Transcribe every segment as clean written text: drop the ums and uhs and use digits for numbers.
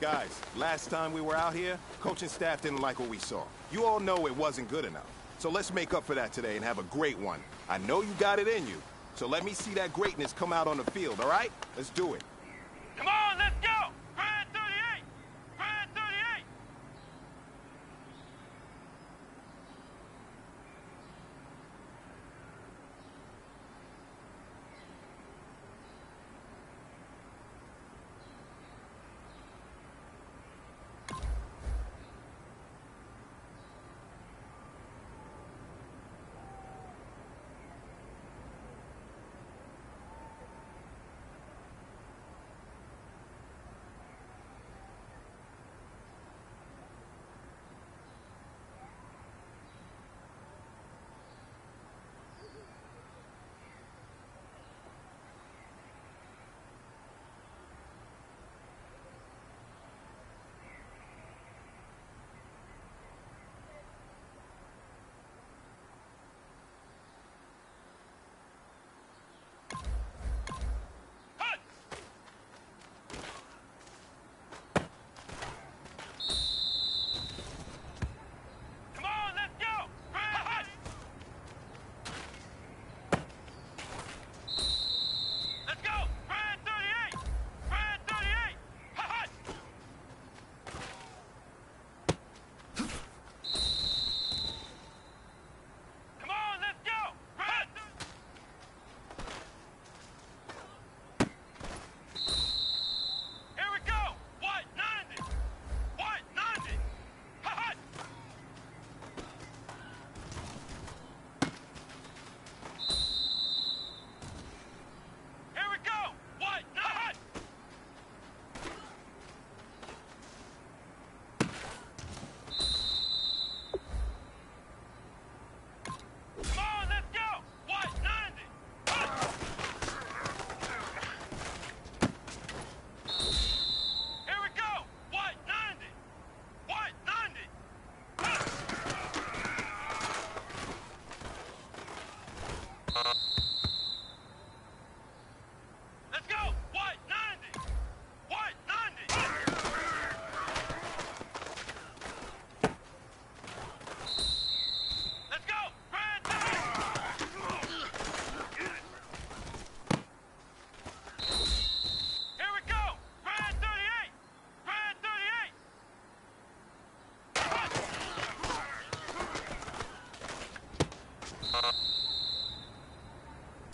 Guys, last time we were out here, coaching staff didn't like what we saw. You all know it wasn't good enough. So let's make up for that today and have a great one. I know you got it in you, so let me see that greatness come out on the field, all right? Let's do it. Come on, let's go! Grand 38! Grand 38!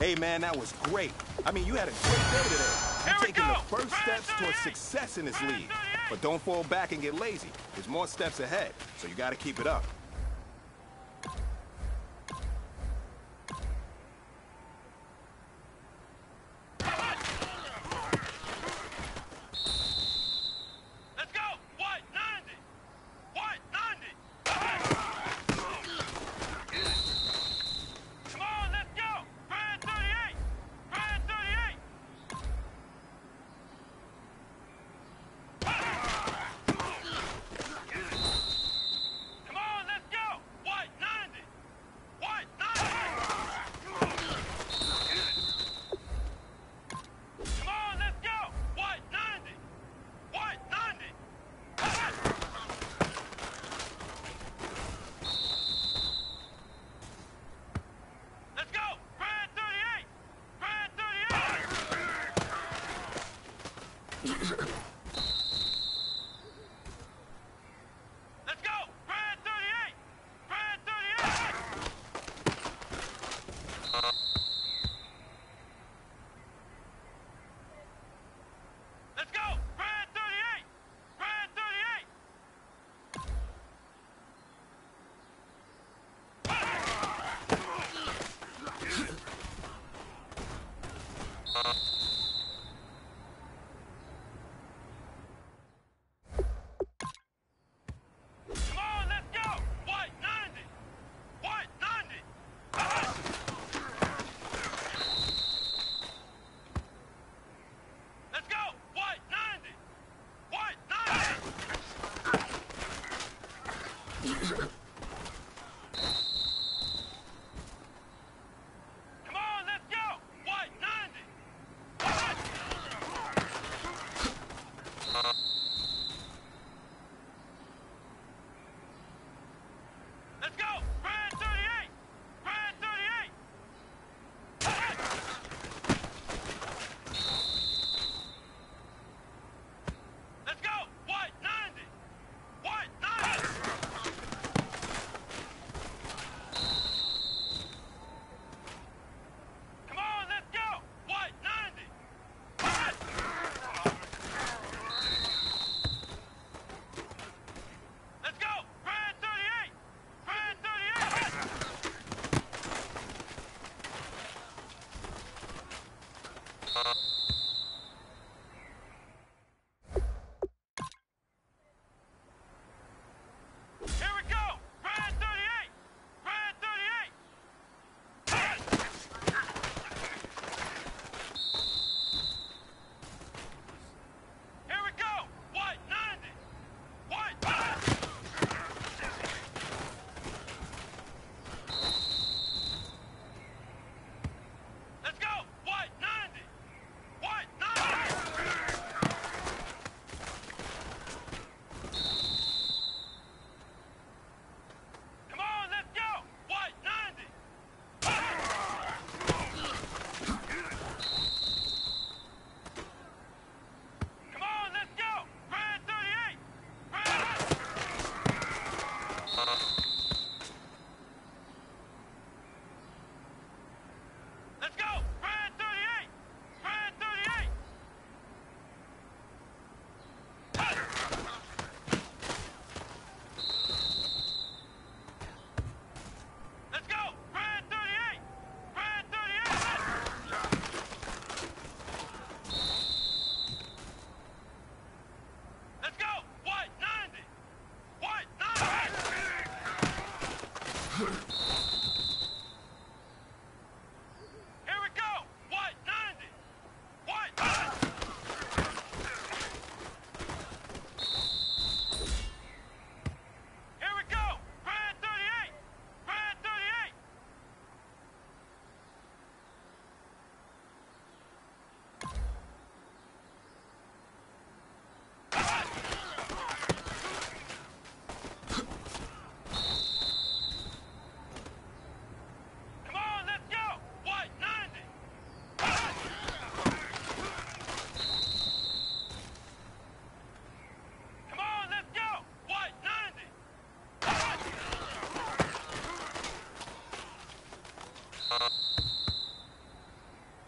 Hey, man, that was great. I mean, you had a great day today. You're taking the first steps towards success in this league. But don't fall back and get lazy. There's more steps ahead, so you got to keep it up.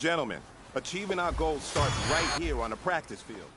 Gentlemen, achieving our goals starts right here on the practice field.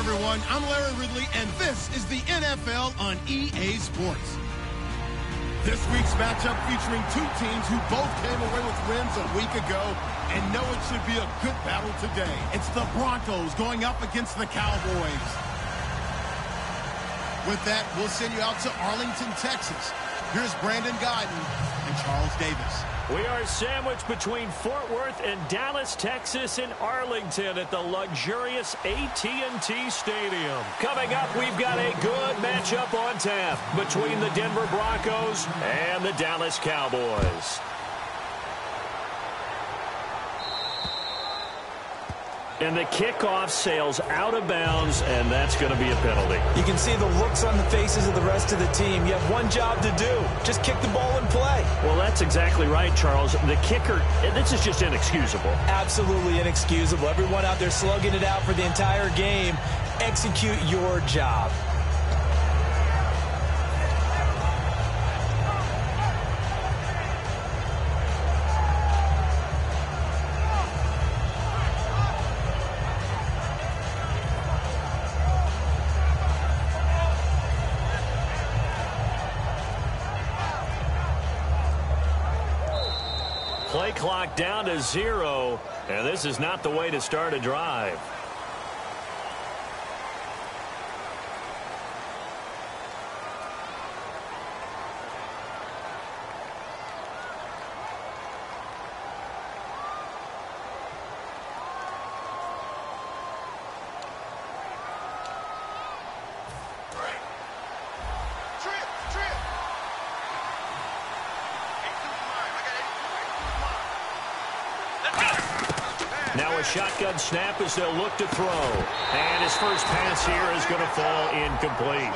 everyone. I'm Larry Ridley, and this is the NFL on EA Sports. This week's matchup featuring two teams who both came away with wins a week ago and know it should be a good battle today. It's the Broncos going up against the Cowboys. With that, we'll send you out to Arlington, Texas. Here's Brandon Guyton and Charles Davis. We are sandwiched between Fort Worth and Dallas, Texas, in Arlington at the luxurious AT&T Stadium. Coming up, we've got a good matchup on tap between the Denver Broncos and the Dallas Cowboys. And the kickoff sails out of bounds, and that's going to be a penalty. You can see the looks on the faces of the rest of the team. You have one job to do. Just kick the ball and play. Well, that's exactly right, Charles. The kicker, this is just inexcusable. Absolutely inexcusable. Everyone out there slugging it out for the entire game. Execute your job. Play clock down to 0, and this is not the way to start a drive. Now a shotgun snap as they'll look to throw. And his first pass here is going to fall incomplete.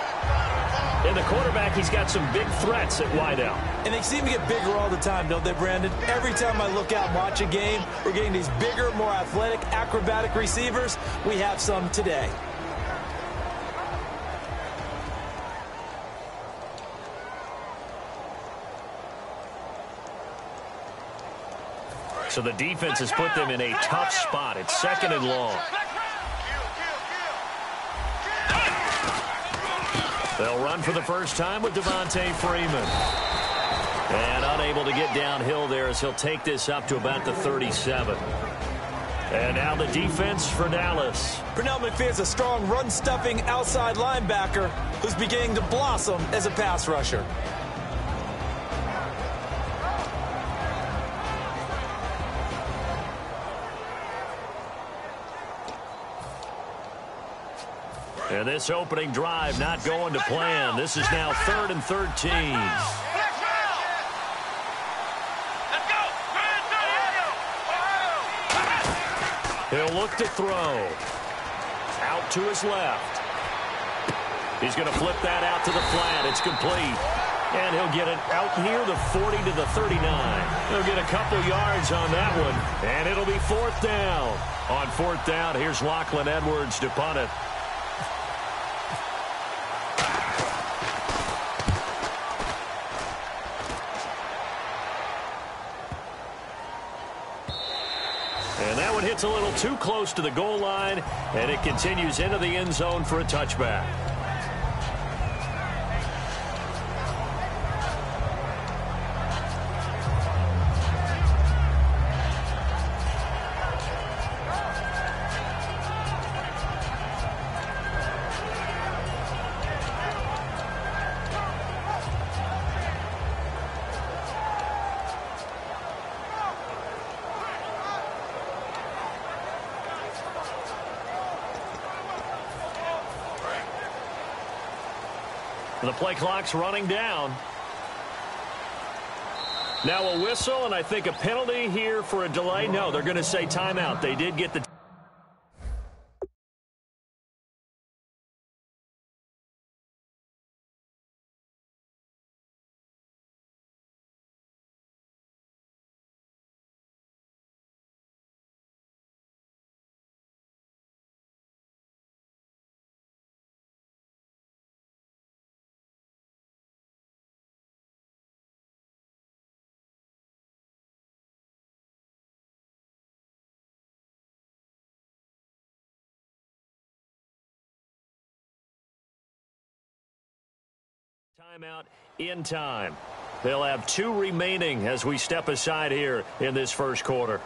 And the quarterback, he's got some big threats at wideout. And they seem to get bigger all the time, don't they, Brandon? Every time I look out and watch a game, we're getting these bigger, more athletic, acrobatic receivers. We have some today. So the defense has put them in a tough spot. It's 2nd and long. They'll run for the first time with Devontae Freeman. And unable to get downhill there as he'll take this up to about the 37. And now the defense for Dallas. Pernell McPherson's a strong run-stuffing outside linebacker who's beginning to blossom as a pass rusher. And this opening drive not going to plan. This is now 3rd and 13. He'll look to throw. Out to his left. He's going to flip that out to the flat. It's complete. And he'll get it out near the 40 to the 39. He'll get a couple yards on that one. And it'll be 4th down. On 4th down, here's Lachlan Edwards to punt it. And that one hits a little too close to the goal line, and it continues into the end zone for a touchback. The play clock's running down. Now a whistle, and I think a penalty here for a delay. No, they're going to say timeout. They did get the timeout in time. They'll have 2 remaining as we step aside here in this first quarter.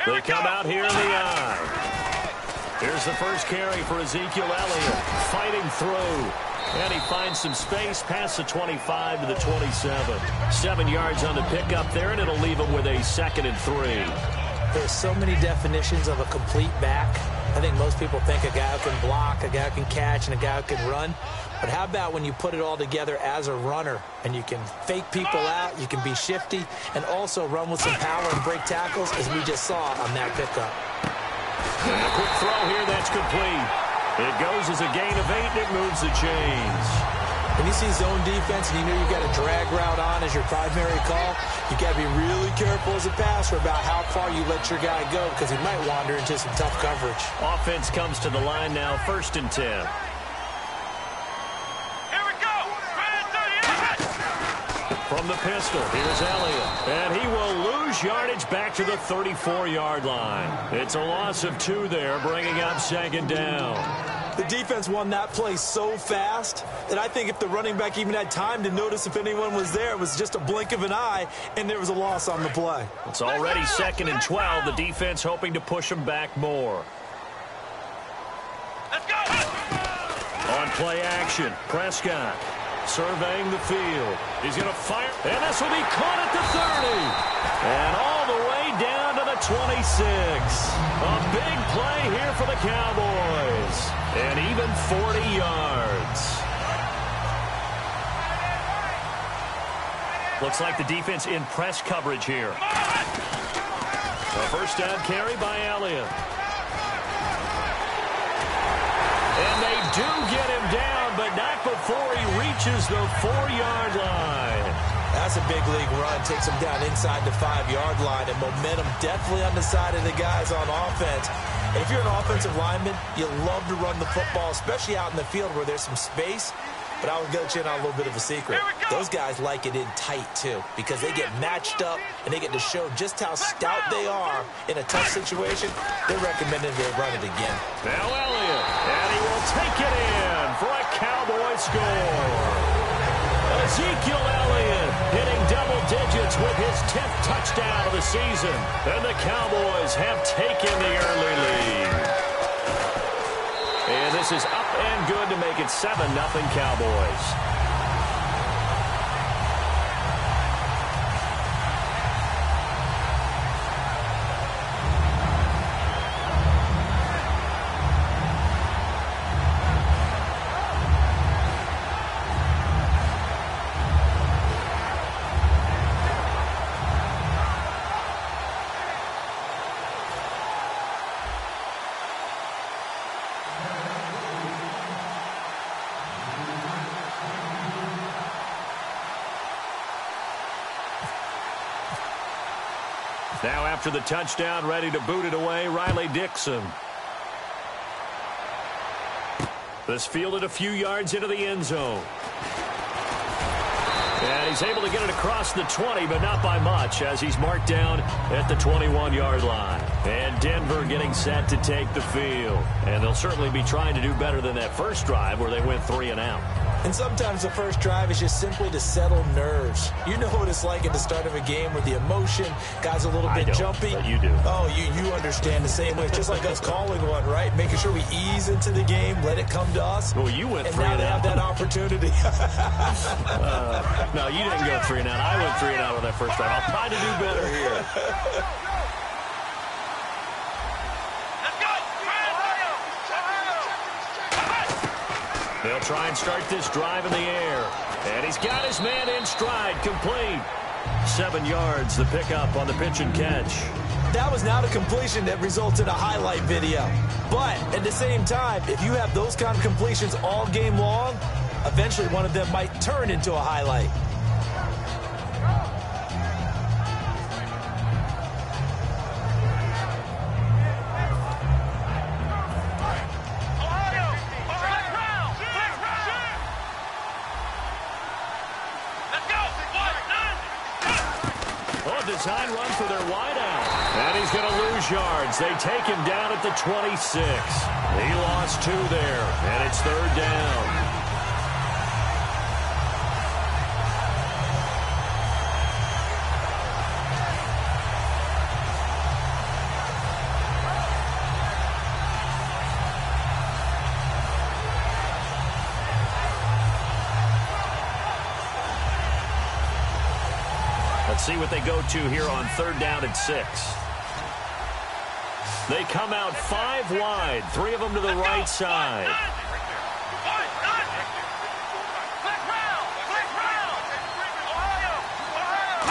They come out here in the eye. Here's the first carry for Ezekiel Elliott, fighting through. And he finds some space past the 25 to the 27. 7 yards on the pickup there, and it'll leave him with a 2nd and 3. There's so many definitions of a complete back. I think most people think a guy who can block, a guy who can catch, and a guy who can run. But how about when you put it all together as a runner, and you can fake people out, you can be shifty, and also run with some power and break tackles, as we just saw on that pickup. And a quick throw here, that's complete. It goes as a gain of 8, and it moves the chains. When you see zone defense and you know you've got a drag route on as your primary call, you got to be really careful as a passer about how far you let your guy go, because he might wander into some tough coverage. Offense comes to the line now, 1st and 10. Here we go. From the pistol, here's Elliott. And he will lose yardage back to the 34-yard line. It's a loss of 2 there, bringing up 2nd down. The defense won that play so fast that I think if the running back even had time to notice if anyone was there, it was just a blink of an eye, and there was a loss on the play. It's already 2nd and 12. The defense hoping to push them back more. Let's go. On play action, Prescott surveying the field. He's going to fire, and this will be caught at the 30. And all the way down to the 26. A big play here for the Cowboys. And even 40 yards. Looks like the defense in press coverage here. A first down carry by Elliott. And they do get him down, but not before he reaches the 4-yard line. That's a big league run. Takes him down inside the 5-yard line, and momentum definitely on the side of the guys on offense. And if you're an offensive lineman, you love to run the football, especially out in the field where there's some space. But I would let you in on a little bit of a secret. Those guys like it in tight, too, because they get matched up and they get to show just how stout they are in a tough situation. They're recommending they run it again. Now Elliott, and he will take it in for a Cowboy score. Ezekiel Elliott hitting double digits with his 10th touchdown of the season. And the Cowboys have taken the early lead. And this is up and good to make it 7-0 Cowboys. Now after the touchdown, ready to boot it away, Riley Dixon. This fielded a few yards into the end zone. And he's able to get it across the 20, but not by much, as he's marked down at the 21-yard line. And Denver getting set to take the field. And they'll certainly be trying to do better than that first drive where they went 3 and out. And sometimes the first drive is just simply to settle nerves. You know what it's like at the start of a game where the emotion, guys a little bit jumpy. But you do. Oh, you understand the same way. It's just like us calling one, right? Making sure we ease into the game, let it come to us. Well, you went 3 and and now out. they have that opportunity. No, you didn't go 3 and out. I went 3 and out on that first drive. I'll try to do better here. They'll try and start this drive in the air. And he's got his man in stride, complete. 7 yards, the pickup on the pitch and catch. That was not a completion that results in a highlight video. But at the same time, if you have those kind of completions all game long, eventually one of them might turn into a highlight. Design run for their wideout. And he's going to lose yards. They take him down at the 26. He lost 2 there, and it's 3rd down. Let's see what they go to here on 3rd down and 6. They come out 5 wide, 3 of them to the right side.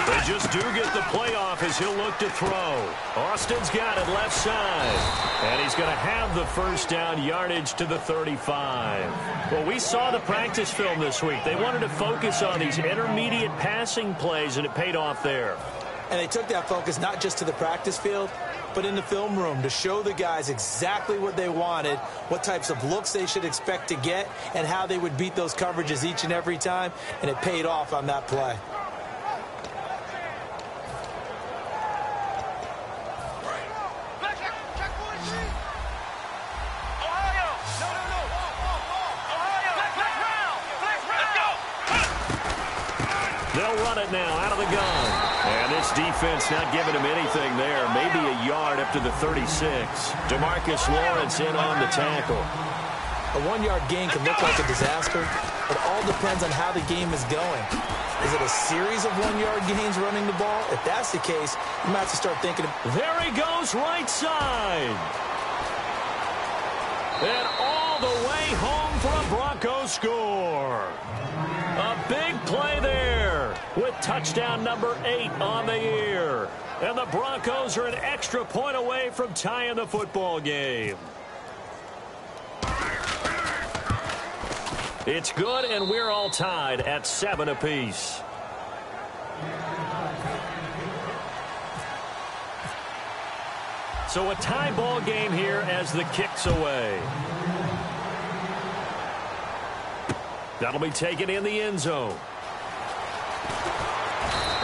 They just do get the playoff as he'll look to throw. Austin's got it left side. And he's going to have the first down, yardage to the 35. Well, we saw the practice film this week. They wanted to focus on these intermediate passing plays, and it paid off there. And they took that focus not just to the practice field, but in the film room to show the guys exactly what they wanted, what types of looks they should expect to get, and how they would beat those coverages each and every time. And it paid off on that play. They'll run it now out of the gun. And this defense not giving him anything there. Maybe a yard up to the 36. DeMarcus Lawrence in on the tackle. A 1-yard gain can look like a disaster. It all depends on how the game is going. Is it a series of 1-yard gains running the ball? If that's the case, you might have to start thinking. There he goes, right side. And all the way home for a Broncos score. A big play there with touchdown number 8 on the year. And the Broncos are an extra point away from tying the football game. It's good, and we're all tied at 7 apiece. So a tie ball game here as the kick's away. That'll be taken in the end zone.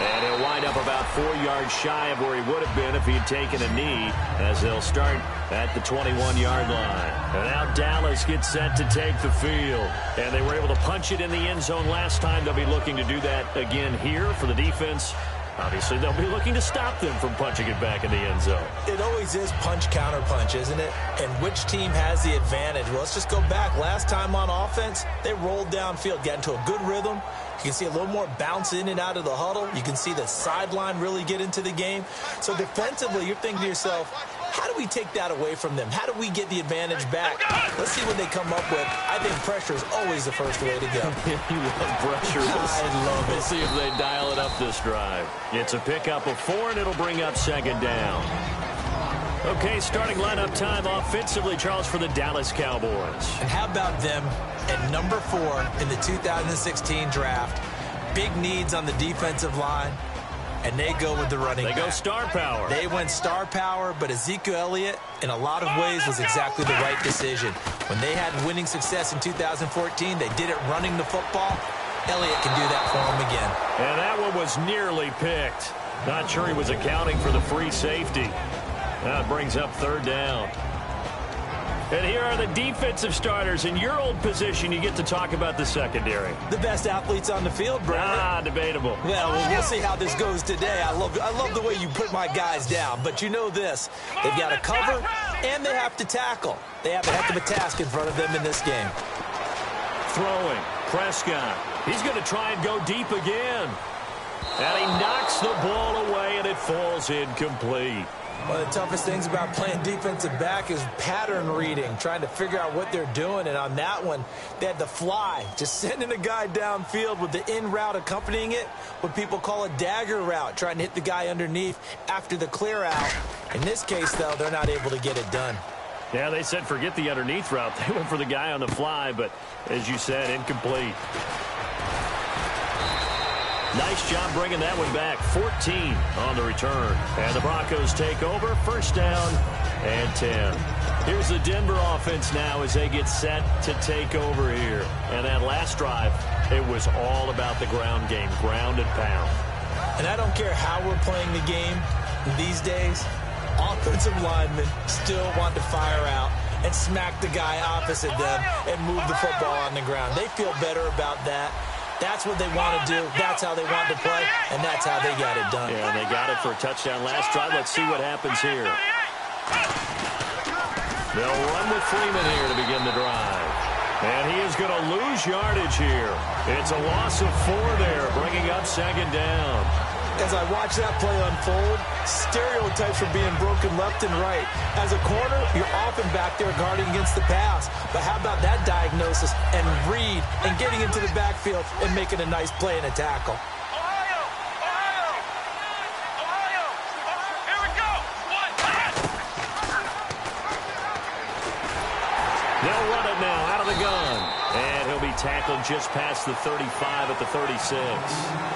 And he'll wind up about 4 yards shy of where he would have been if he had taken a knee, as they'll start at the 21-yard line. And now Dallas gets set to take the field. And they were able to punch it in the end zone last time. They'll be looking to do that again here for the defense. Obviously, they'll be looking to stop them from punching it back in the end zone. It always is punch-counter-punch, isn't it? And which team has the advantage? Well, let's just go back. Last time on offense, they rolled downfield, got into a good rhythm. You can see a little more bounce in and out of the huddle. You can see the sideline really get into the game. So defensively, you're thinking to yourself, how do we take that away from them? How do we get the advantage back? Let's see what they come up with. I think pressure is always the first way to go. You love pressure. I love it. We'll see if they dial it up this drive. It's a pickup of 4, and it'll bring up 2nd down. Okay, starting lineup time offensively, Charles, for the Dallas Cowboys. And how about them at number 4 in the 2016 draft? Big needs on the defensive line. And they go with the running back. They go star power. They went star power, but Ezekiel Elliott, in a lot of ways, was exactly the right decision. When they had winning success in 2014, they did it running the football. Elliott can do that for them again. And that one was nearly picked. Not sure he was accounting for the free safety. That brings up 3rd down. And here are the defensive starters. In your old position, you get to talk about the secondary. The best athletes on the field, Brandon. Debatable. Well, we'll see how this goes today. I love the way you put my guys down. But you know this. They've got to cover, and they have to tackle. They have a heck of a task in front of them in this game. Throwing. Prescott. He's going to try and go deep again. And he knocks the ball away, and it falls incomplete. One of the toughest things about playing defensive back is pattern reading, trying to figure out what they're doing. And on that one, they had the fly, just sending a guy downfield with the in route accompanying it, what people call a dagger route, trying to hit the guy underneath after the clear out. In this case, though, they're not able to get it done. Yeah, they said forget the underneath route. They went for the guy on the fly, but as you said, incomplete. Nice job bringing that one back. 14 on the return. And the Broncos take over. 1st down and 10. Here's the Denver offense now as they get set to take over here. And that last drive, it was all about the ground game, ground and pound. And I don't care how we're playing the game these days, offensive linemen still want to fire out and smack the guy opposite them and move the football on the ground. They feel better about that. That's what they want to do. That's how they want to play, and that's how they got it done. Yeah, they got it for a touchdown last drive. Let's see what happens here. They'll run with Freeman here to begin the drive. And he is going to lose yardage here. It's a loss of 4 there, bringing up 2nd down. As I watch that play unfold, stereotypes are being broken left and right. As a corner, you're often back there guarding against the pass. But how about that diagnosis and read and getting into the backfield and making a nice play and a tackle? Ohio! Ohio! Ohio! Here we go! One, They'll run it now out of the gun. And he'll be tackled just past the 35 at the 36.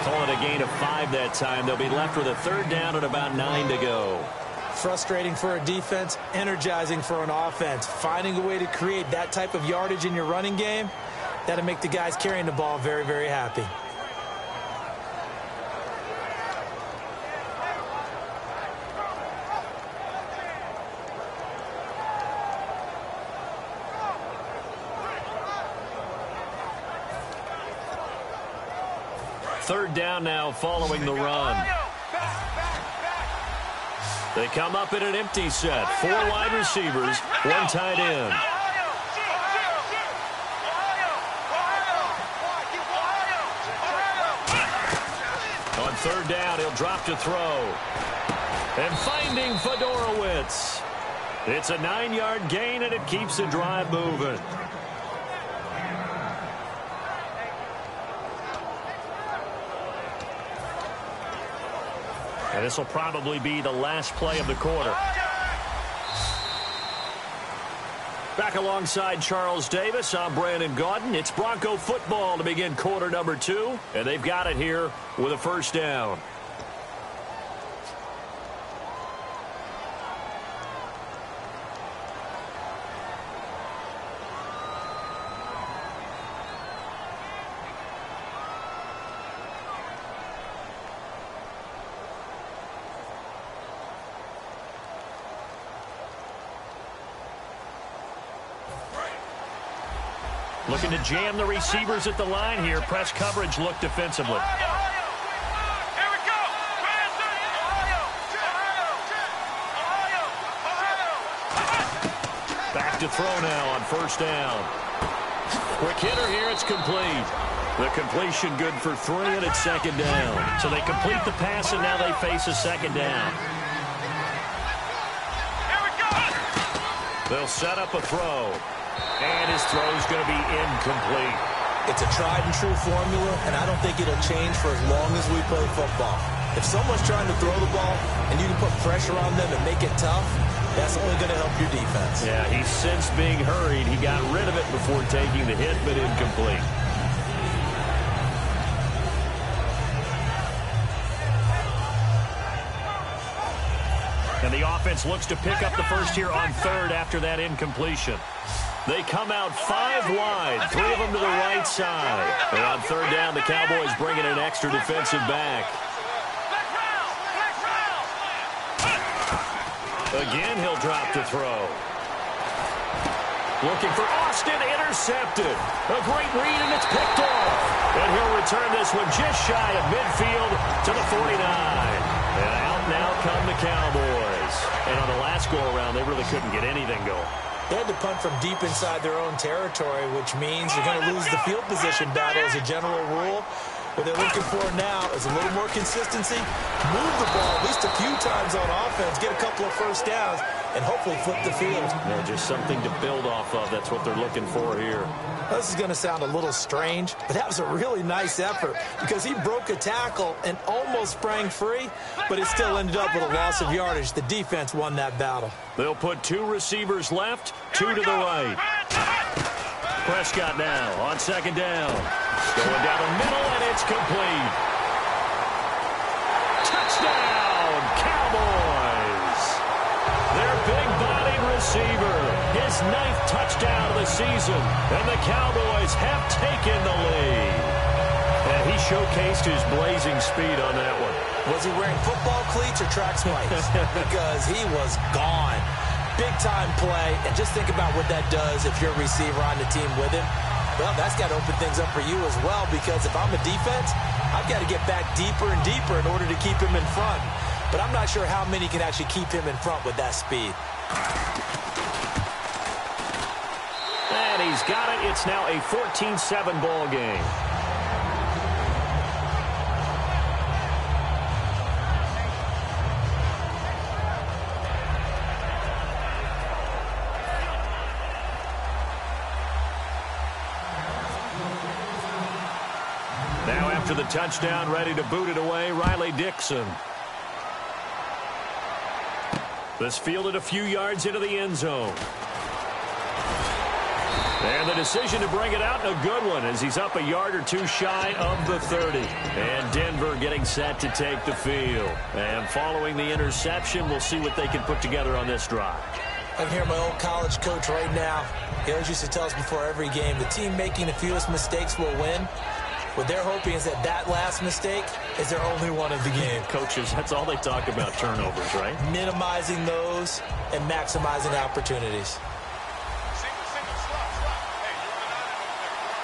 Call it a gain of 5 that time. They'll be left with a third down and about 9 to go. Frustrating for a defense, energizing for an offense. Finding a way to create that type of yardage in your running game, that'll make the guys carrying the ball very, very happy. Third down now following the run. They come up in an empty set. 4 wide receivers, 1 tight end. On third down, he'll drop to throw. And finding Fedorowicz. It's a 9-yard gain, and it keeps the drive moving. And this will probably be the last play of the quarter. Back alongside Charles Davis, I'm Brandon Gaudin. It's Bronco football to begin quarter number 2. And they've got it here with a first down. Looking to jam the receivers at the line here. Press coverage look defensively. Here we go! Back to throw now on first down. Quick hitter here. It's complete. The completion good for 3, and it's second down. So they complete the pass, and now they face a second down. Here we go! They'll set up a throw. And his throw's going to be incomplete. It's a tried-and-true formula, and I don't think it'll change for as long as we play football. If someone's trying to throw the ball and you can put pressure on them and make it tough, that's only going to help your defense. Yeah, he's since being hurried. He got rid of it before taking the hit, but incomplete. And the offense looks to pick up the first here on third after that incompletion. They come out 5 wide, 3 of them to the right side. And on third down, the Cowboys bring in an extra defensive back. Again, he'll drop to throw. Looking for Austin, intercepted. A great read, and it's picked off. And he'll return this one just shy of midfield to the 49. And out now come the Cowboys. And on the last go-around, they really couldn't get anything going. They had to punt from deep inside their own territory, which means you're going to lose the field position battle as a general rule. What they're looking for now is a little more consistency, move the ball at least a few times on offense, get a couple of first downs, and hopefully flip the field. Yeah, just something to build off of. That's what they're looking for here. This is going to sound a little strange, but that was a really nice effort because he broke a tackle and almost sprang free, but it still ended up with a loss of yardage. The defense won that battle. They'll put 2 receivers left, 2 to the right. Prescott now on second down. Going down the middle, and it's complete. Touchdown, Cowboys. Their big-bodied receiver, his 9th touchdown of the season, and the Cowboys have taken the lead. And he showcased his blazing speed on that one. Was he wearing football cleats or track spikes? Because he was gone. Big-time play, and just think about what that does if you're a receiver on the team with him. Well, that's got to open things up for you as well, because if I'm a defense, I've got to get back deeper and deeper in order to keep him in front. But I'm not sure how many can actually keep him in front with that speed. And he's got it. It's now a 14-7 ball game. after the touchdown, ready to boot it away, Riley Dixon. This fielded a few yards into the end zone. And the decision to bring it out, a good one, as he's up a yard or two shy of the 30. And Denver getting set to take the field. And following the interception, we'll see what they can put together on this drive. I can hear my old college coach right now. He always used to tell us before every game, the team making the fewest mistakes will win. What they're hoping is that last mistake is their only one of the game. Coaches, that's all they talk about, turnovers, right? Minimizing those and maximizing opportunities.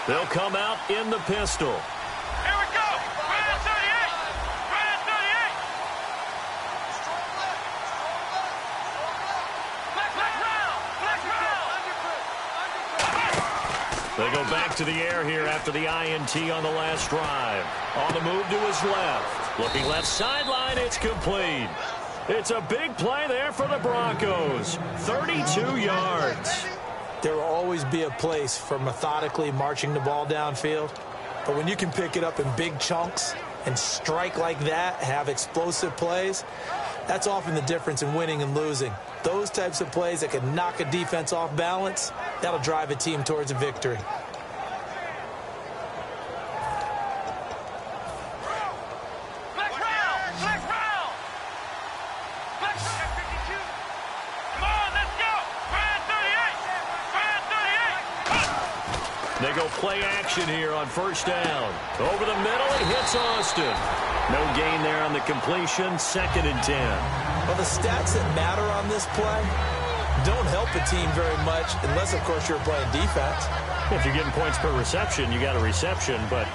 They'll come out in the pistol. Here we go. Right at 38. Right at 38. Black round. They go back to the air here after the INT on the last drive. On the move to his left. Looking left sideline, it's complete. It's a big play there for the Broncos. 32 yards. There will always be a place for methodically marching the ball downfield. But when you can pick it up in big chunks and strike like that, have explosive plays, that's often the difference in winning and losing. Those types of plays that can knock a defense off balance, that'll drive a team towards a victory. They go play action here on first down. Over the middle, he hits Austin. No gain there on the completion, 2nd and 10. Well, the stats that matter on this play don't help a team very much unless, of course, you're playing defense. If you're getting points per reception, you got a reception, but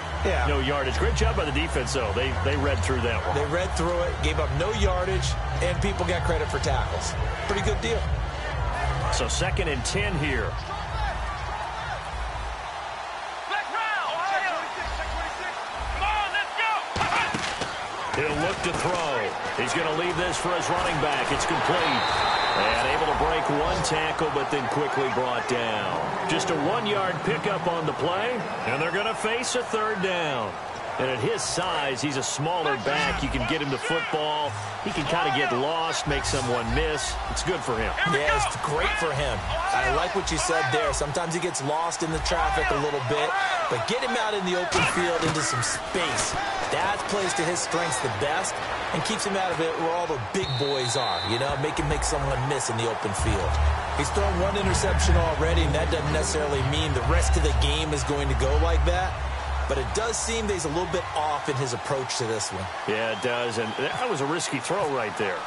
no yardage. Great job by the defense, though. They read through that one. They read through it, gave up no yardage, and people got credit for tackles. Pretty good deal. So 2nd and 10 here. He'll look to throw. He's going to leave this for his running back. It's complete. And able to break one tackle, but then quickly brought down. Just a 1-yard pickup on the play, and they're going to face a 3rd down. And at his size, he's a smaller back. You can get him the football. He can kind of get lost, make someone miss. It's good for him. Yeah, it's great for him. I like what you said there. Sometimes he gets lost in the traffic a little bit, but get him out in the open field into some space. That plays to his strengths the best and keeps him out of it where all the big boys are, you know, make someone miss in the open field. He's thrown 1 interception already, and that doesn't necessarily mean the rest of the game is going to go like that. But it does seem that he's a little bit off in his approach to this one. Yeah, it does, and that was a risky throw right there.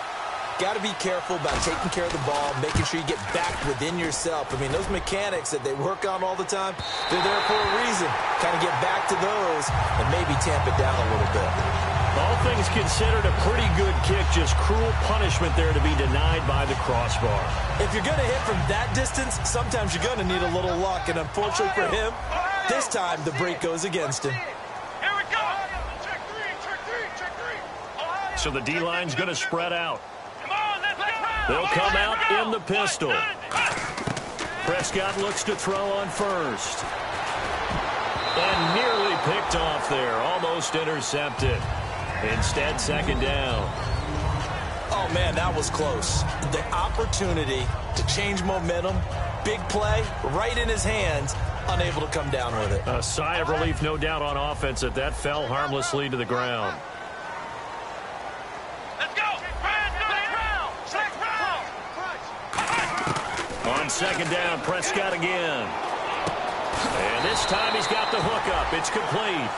Got to be careful about taking care of the ball, making sure you get back within yourself. I mean, those mechanics that they work on all the time, they're there for a reason. Kind of get back to those and maybe tamp it down a little bit. All things considered, a pretty good kick, just cruel punishment there to be denied by the crossbar. If you're going to hit from that distance, sometimes you're going to need a little luck, and unfortunately for him, this time the break goes against him. Here we go. Check three. So the D-line's going to spread out. Come on, let's go. They'll come out in the pistol. Prescott looks to throw on first. And nearly picked off there, almost intercepted. Instead, 2nd down. Oh, man, that was close. The opportunity to change momentum, big play, right in his hands, unable to come down with it. A sigh of relief, no doubt, on offense that fell harmlessly to the ground. Let's go. On 2nd down, Prescott again. And this time he's got the hook up. It's complete.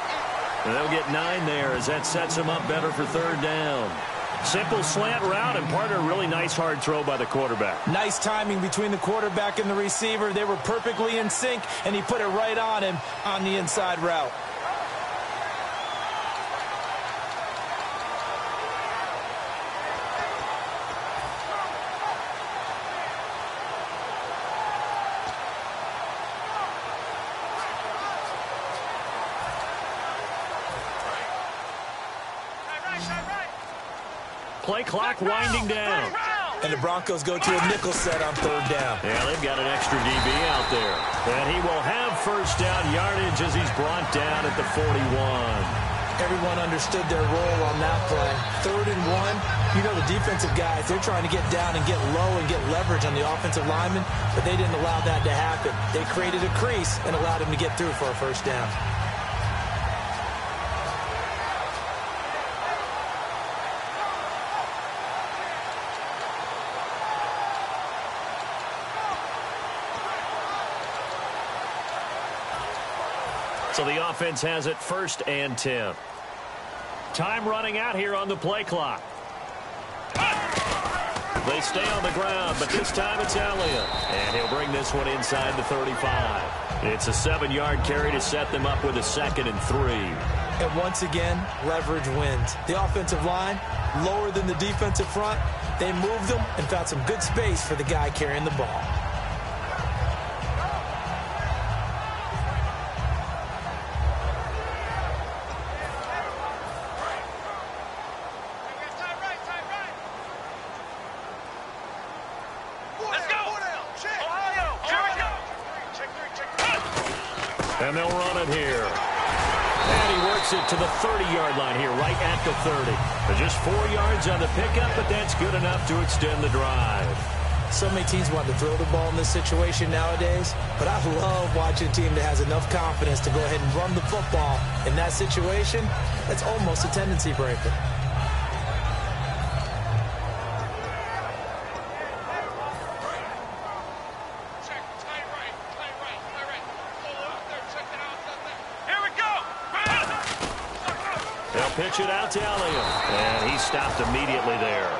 And they'll get 9 there as that sets him up better for 3rd down. Simple slant route and part of a really nice hard throw by the quarterback. Nice timing between the quarterback and the receiver. They were perfectly in sync, and he put it right on him on the inside route. Play clock winding down. And the Broncos go to a nickel set on 3rd down. Yeah, they've got an extra DB out there. And he will have first down yardage as he's brought down at the 41. Everyone understood their role on that play. 3rd and 1, you know the defensive guys, they're trying to get down and get low and get leverage on the offensive lineman, but they didn't allow that to happen. They created a crease and allowed him to get through for a first down. So the offense has it 1st and 10. Time running out here on the play clock. They stay on the ground, but this time it's Elliott. And he'll bring this one inside the 35. It's a 7-yard carry to set them up with a 2nd and 3. And once again, leverage wins. The offensive line, lower than the defensive front. They moved them and found some good space for the guy carrying the ball. And they'll run it here. And he works it to the 30-yard line here, right at the 30. Just 4 yards on the pickup, but that's good enough to extend the drive. So many teams want to throw the ball in this situation nowadays, but I love watching a team that has enough confidence to go ahead and run the football. In that situation, that's almost a tendency breaker. Pitch it out to Elliott, and he stopped immediately there.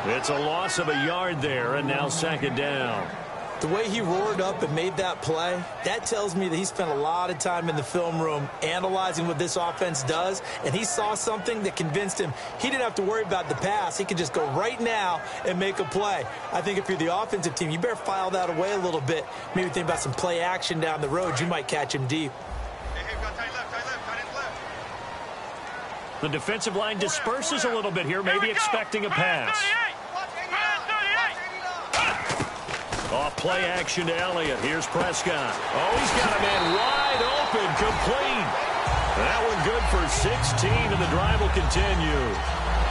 It's a loss of a yard there, and now 2nd down. The way he roared up and made that play, that tells me that he spent a lot of time in the film room analyzing what this offense does, and he saw something that convinced him he didn't have to worry about the pass. He could just go right now and make a play. I think if you're the offensive team, you better file that away a little bit. Maybe think about some play action down the road. You might catch him deep. The defensive line disperses a little bit here, maybe expecting a pass. Off play action to Elliott. Here's Prescott. Oh, he's got a man wide open, complete. That one good for 16, and the drive will continue.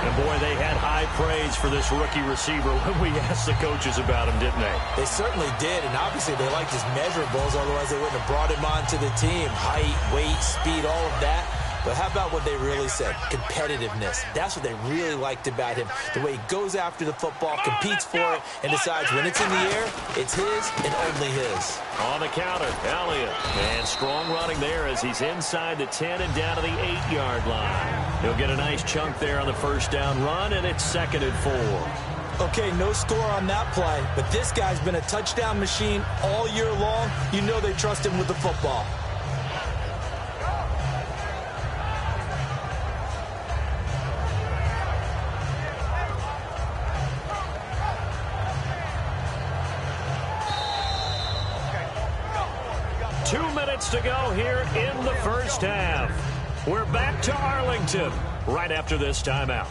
And, boy, they had high praise for this rookie receiver when we asked the coaches about him, didn't they? They certainly did, and obviously they liked his measurables, otherwise they wouldn't have brought him onto the team. Height, weight, speed, all of that. But how about what they really said? Competitiveness. That's what they really liked about him. The way he goes after the football, competes for it, and decides when it's in the air, it's his and only his. On the counter, Elliott. And strong running there as he's inside the 10 and down to the 8-yard line. He'll get a nice chunk there on the 1st down run, and it's 2nd and 4. Okay, no score on that play, but this guy's been a touchdown machine all year long. You know they trust him with the football. To go here in the 1st half. We're back to Arlington right after this timeout.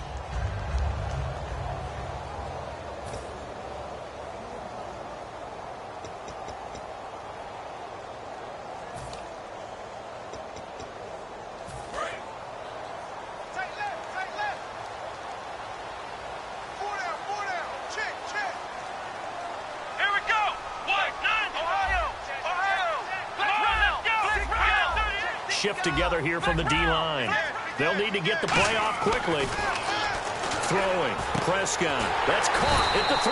Shift together here from the D-line. They'll need to get the play off quickly. Throwing. Prescott. That's caught at the 3.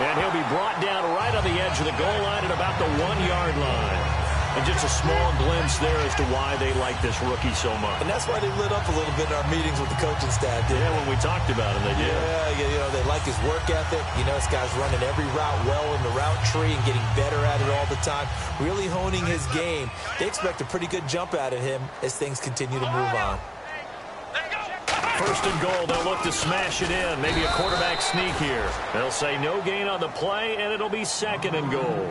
And he'll be brought down right on the edge of the goal line at about the 1-yard line. And just a small glimpse there as to why they like this rookie so much. And that's why they lit up a little bit in our meetings with the coaching staff. Yeah, when we talked about him, they did. Yeah, you know, they like his work ethic. You know, this guy's running every route well in the route tree and getting better at it all the time. Really honing his game. They expect a pretty good jump out of him as things continue to move on. 1st and goal, they'll look to smash it in. Maybe a quarterback sneak here. They'll say no gain on the play, and it'll be 2nd and goal.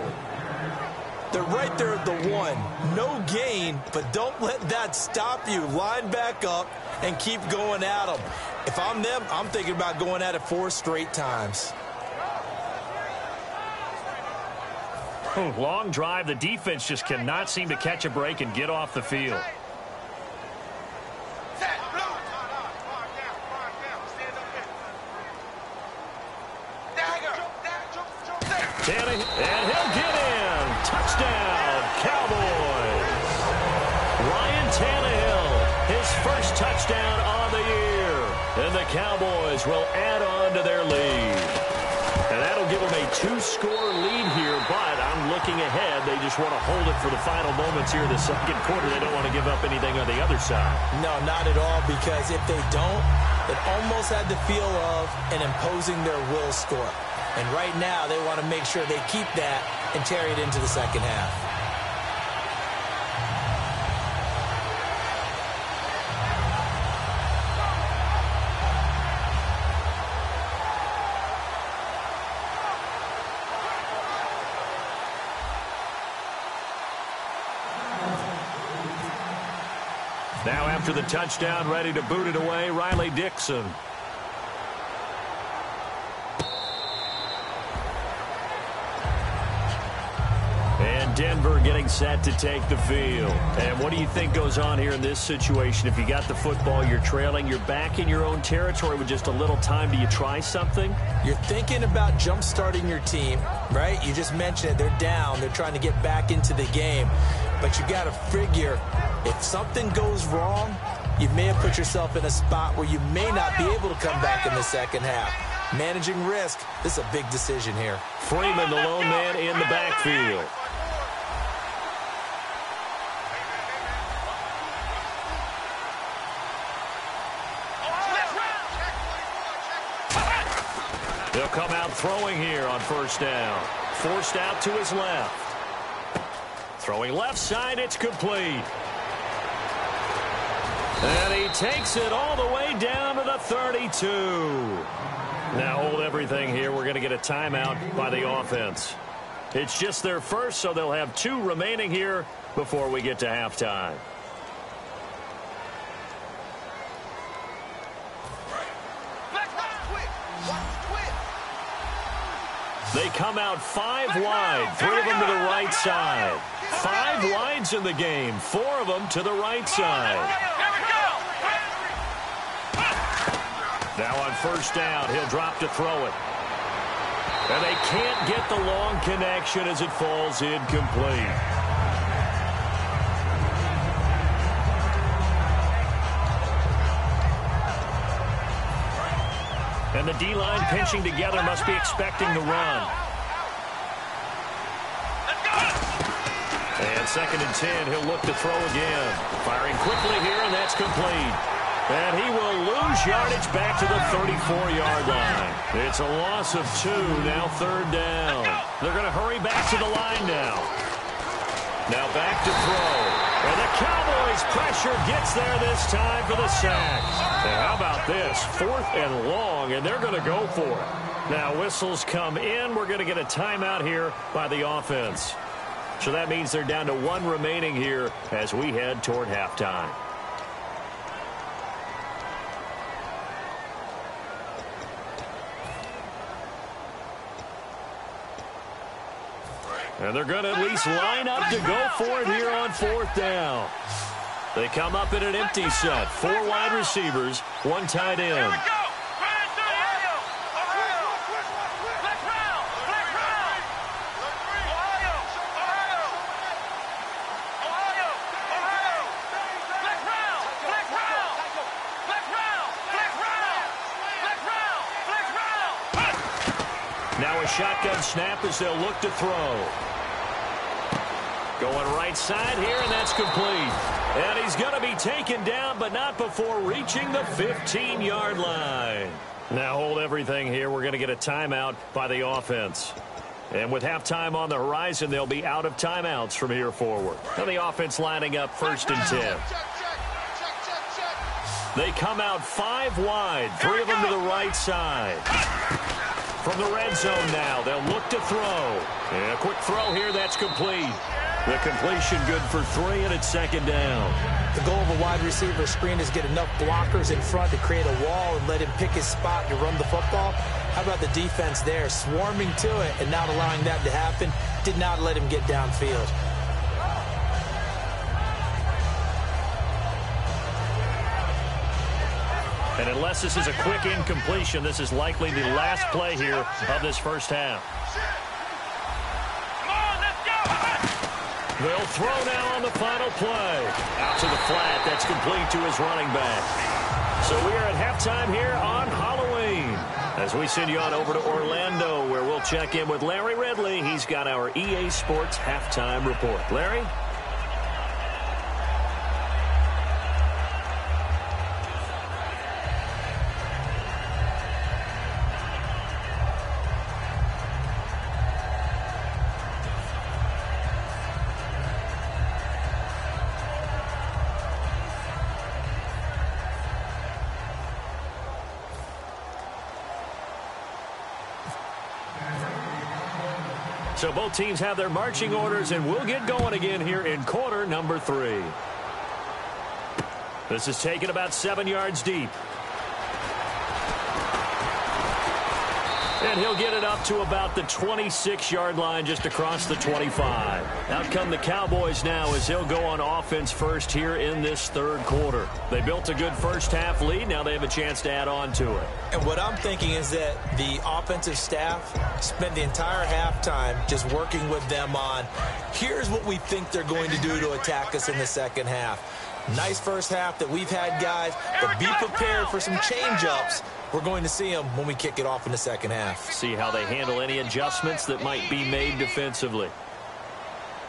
They're right there at the 1. No gain, but don't let that stop you. Line back up and keep going at them. If I'm them, I'm thinking about going at it 4 straight times. Long drive. The defense just cannot seem to catch a break and get off the field. And he'll get in. Touchdown, Cowboys. Ryan Tannehill, his first touchdown on the year. And the Cowboys will add on to their lead. And that'll give them a 2-score lead here, but I'm looking ahead. They just want to hold it for the final moments here in the second quarter. They don't want to give up anything on the other side. No, not at all, because if they don't, it almost had the feel of an imposing their will score. And right now, they want to make sure they keep that and carry it into the second half. Now after the touchdown, ready to boot it away, Riley Dixon. And Denver getting set to take the field. And what do you think goes on here in this situation? If you got the football, you're trailing, you're back in your own territory with just a little time. Do you try something? You're thinking about jump-starting your team, right? You just mentioned it. They're down. They're trying to get back into the game. But you got to figure, if something goes wrong, you may have put yourself in a spot where you may not be able to come back in the second half. Managing risk, this is a big decision here. Freeman, the lone man in the backfield. They'll come out throwing here on first down. Forced out to his left. Throwing left side, it's complete. And he takes it all the way down to the 32. Now hold everything here. We're going to get a timeout by the offense. It's just their first, so they'll have 2 remaining here before we get to halftime. They come out 5 wide, 3 of them to the right side. 5 wides in the game, 4 of them to the right side. Now on first down, he'll drop to throw it. And they can't get the long connection as it falls incomplete. And the D-line pinching together must be expecting the run. And 2nd and 10, he'll look to throw again. Firing quickly here, and that's complete. And he will lose yardage back to the 34-yard line. It's a loss of 2, now 3rd down. They're going to hurry back to the line now. Now back to throw. And the Cowboys pressure gets there this time for the sack. And how about this? 4th and long, and they're going to go for it. Now whistles come in. We're going to get a timeout here by the offense. So that means they're down to 1 remaining here as we head toward halftime. And they're going to at least line up to go for it here on 4th down. They come up in an empty set. 4 wide receivers, 1 tight end. Now a shotgun snap as they'll look to throw. Going right side here, and that's complete. And he's going to be taken down, but not before reaching the 15-yard line. Now hold everything here. We're going to get a timeout by the offense. And with halftime on the horizon, they'll be out of timeouts from here forward. And the offense lining up 1st and 10. They come out 5 wide, 3 of them to the right side. From the red zone now, they'll look to throw. And a quick throw here, that's complete. The completion good for 3, and it's 2nd down. The goal of a wide receiver screen is get enough blockers in front to create a wall and let him pick his spot to run the football. How about the defense there, swarming to it and not allowing that to happen? Did not let him get downfield. And unless this is a quick incompletion, this is likely the last play here of this first half. Come on, let's go. They'll throw now on the final play. Out to the flat. That's complete to his running back. So we are at halftime here on Halloween, as we send you on over to Orlando, where we'll check in with Larry Ridley. He's got our EA Sports halftime report. Larry? So both teams have their marching orders, and we'll get going again here in quarter number 3. This is taken about 7 yards deep. And he'll get it up to about the 26-yard line, just across the 25. Out come the Cowboys now as he'll go on offense first here in this third quarter. They built a good first half lead. Now they have a chance to add on to it. And what I'm thinking is that the offensive staff spent the entire halftime just working with them on, here's what we think they're going to do to attack us in the second half. Nice first half that we've had, guys, but be prepared for some change-ups. We're going to see them when we kick it off in the second half. See how they handle any adjustments that might be made defensively.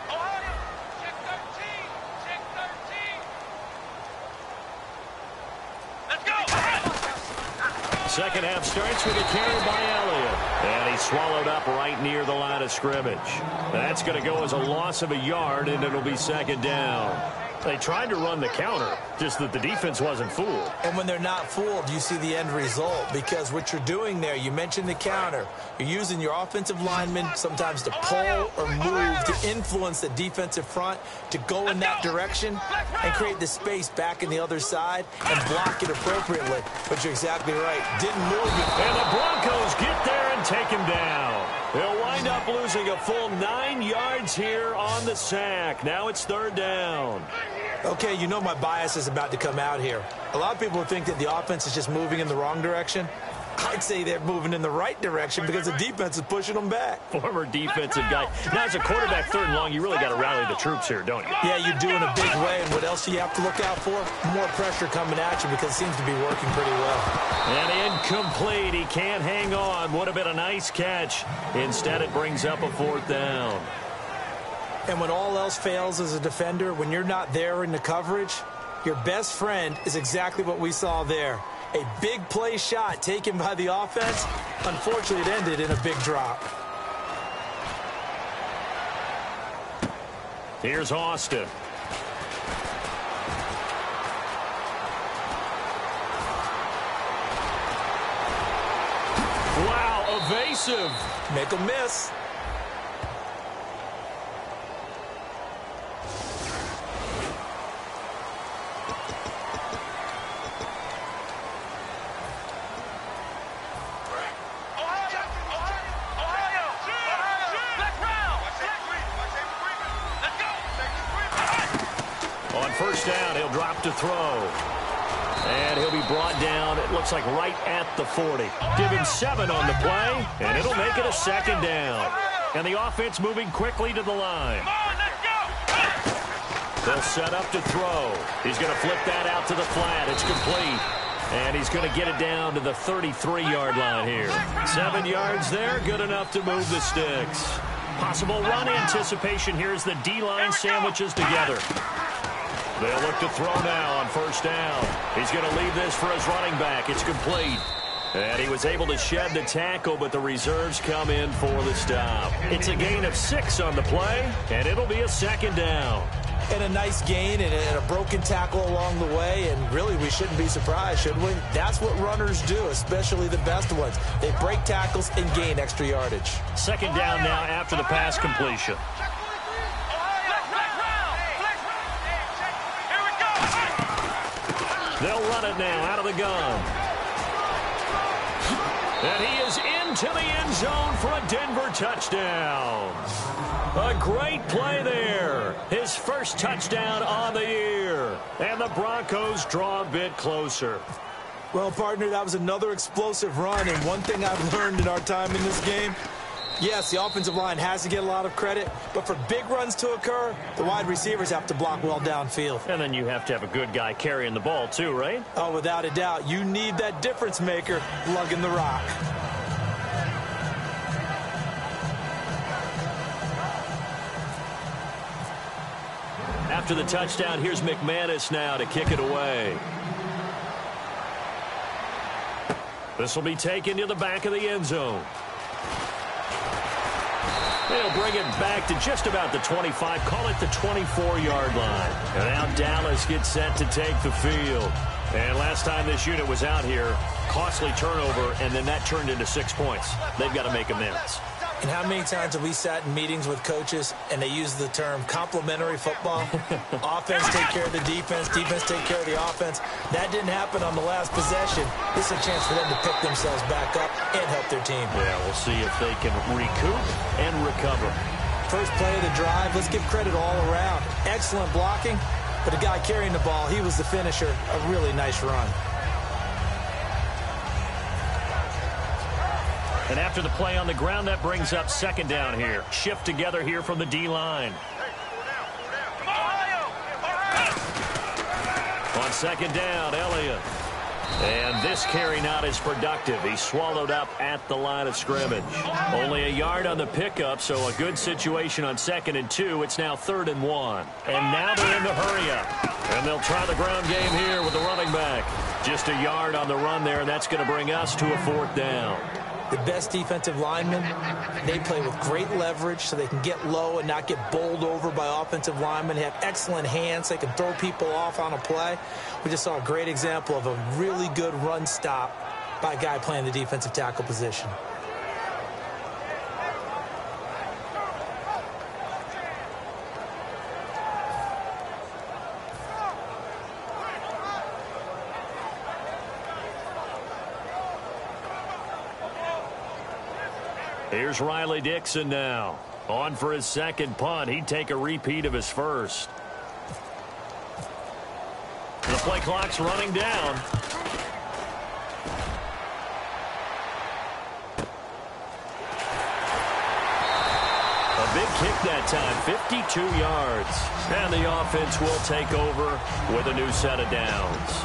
Check 13. Check 13. Let's go. Second half starts with a carry by Elliott. And he's swallowed up right near the line of scrimmage. That's going to go as a loss of a yard, and it'll be second down. They tried to run the counter, just that the defense wasn't fooled. And when they're not fooled, you see the end result, because what you're doing there, you mentioned the counter. You're using your offensive linemen sometimes to pull or move to influence the defensive front to go in that direction and create the space back in the other side and block it appropriately. But you're exactly right. Didn't move it. And the Broncos get there and take him down. They'll wind up losing a full 9 yards here on the sack. Now it's third down. Okay, you know my bias is about to come out here. A lot of people think that the offense is just moving in the wrong direction. I'd say they're moving in the right direction because the defense is pushing them back. Former defensive guy. Now, as a quarterback, third and long, you really got to rally the troops here, don't you? Yeah, you do in a big way. And what else do you have to look out for? More pressure coming at you because it seems to be working pretty well. And incomplete. He can't hang on. Would have been a nice catch. Instead, it brings up a fourth down. And when all else fails as a defender, when you're not there in the coverage, your best friend is exactly what we saw there. A big play shot taken by the offense. Unfortunately, it ended in a big drop. Here's Austin. Wow, evasive. Make a miss. First down, he'll drop to throw. And he'll be brought down, it looks like right at the 40. Give him 7 on the play, and it'll make it a second down. And the offense moving quickly to the line. They'll set up to throw. He's going to flip that out to the flat. It's complete. And he's going to get it down to the 33-yard line here. 7 yards there, good enough to move the sticks. Possible run anticipation here as the D-line sandwiches together. They'll look to throw now on first down. He's going to leave this for his running back. It's complete. And he was able to shed the tackle, but the reserves come in for the stop. It's a gain of 6 on the play, and it'll be a second down. And a nice gain and a broken tackle along the way, and really we shouldn't be surprised, should we? That's what runners do, especially the best ones. They break tackles and gain extra yardage. Second down now after the pass completion. They'll run it now out of the gun. And he is into the end zone for a Denver touchdown. A great play there. His first touchdown on the year. And the Broncos draw a bit closer. Well, partner, that was another explosive run, and one thing I've learned in our time in this game, yes, the offensive line has to get a lot of credit, but for big runs to occur, the wide receivers have to block well downfield. And then you have to have a good guy carrying the ball too, right? Oh, without a doubt. You need that difference maker lugging the rock. After the touchdown, here's McManus now to kick it away. This will be taken to the back of the end zone. They'll bring it back to just about the 25, call it the 24-yard line. And now Dallas gets set to take the field. And last time this unit was out here, costly turnover, and then that turned into 6 points. They've got to make amends. And how many times have we sat in meetings with coaches and they use the term complementary football? Offense take care of the defense, defense take care of the offense. That didn't happen on the last possession. This is a chance for them to pick themselves back up and help their team. Yeah, we'll see if they can recoup and recover. First play of the drive, let's give credit all around. Excellent blocking, but the guy carrying the ball, he was the finisher. A really nice run. And after the play on the ground, that brings up second down here. Shift together here from the D-line. On second down, Elliott. And this carry not as productive. He's swallowed up at the line of scrimmage. Only a yard on the pickup, so a good situation on 2nd and 2. It's now 3rd and 1. And now they're in the hurry-up. And they'll try the ground game here with the running back. Just a yard on the run there, and that's going to bring us to a 4th down. The best defensive linemen, they play with great leverage so they can get low and not get bowled over by offensive linemen. They have excellent hands. They can throw people off on a play. We just saw a great example of a really good run stop by a guy playing the defensive tackle position. Here's Riley Dixon now. On for his second punt. He'd take a repeat of his first. The play clock's running down. A big kick that time, 52 yards. And the offense will take over with a new set of downs.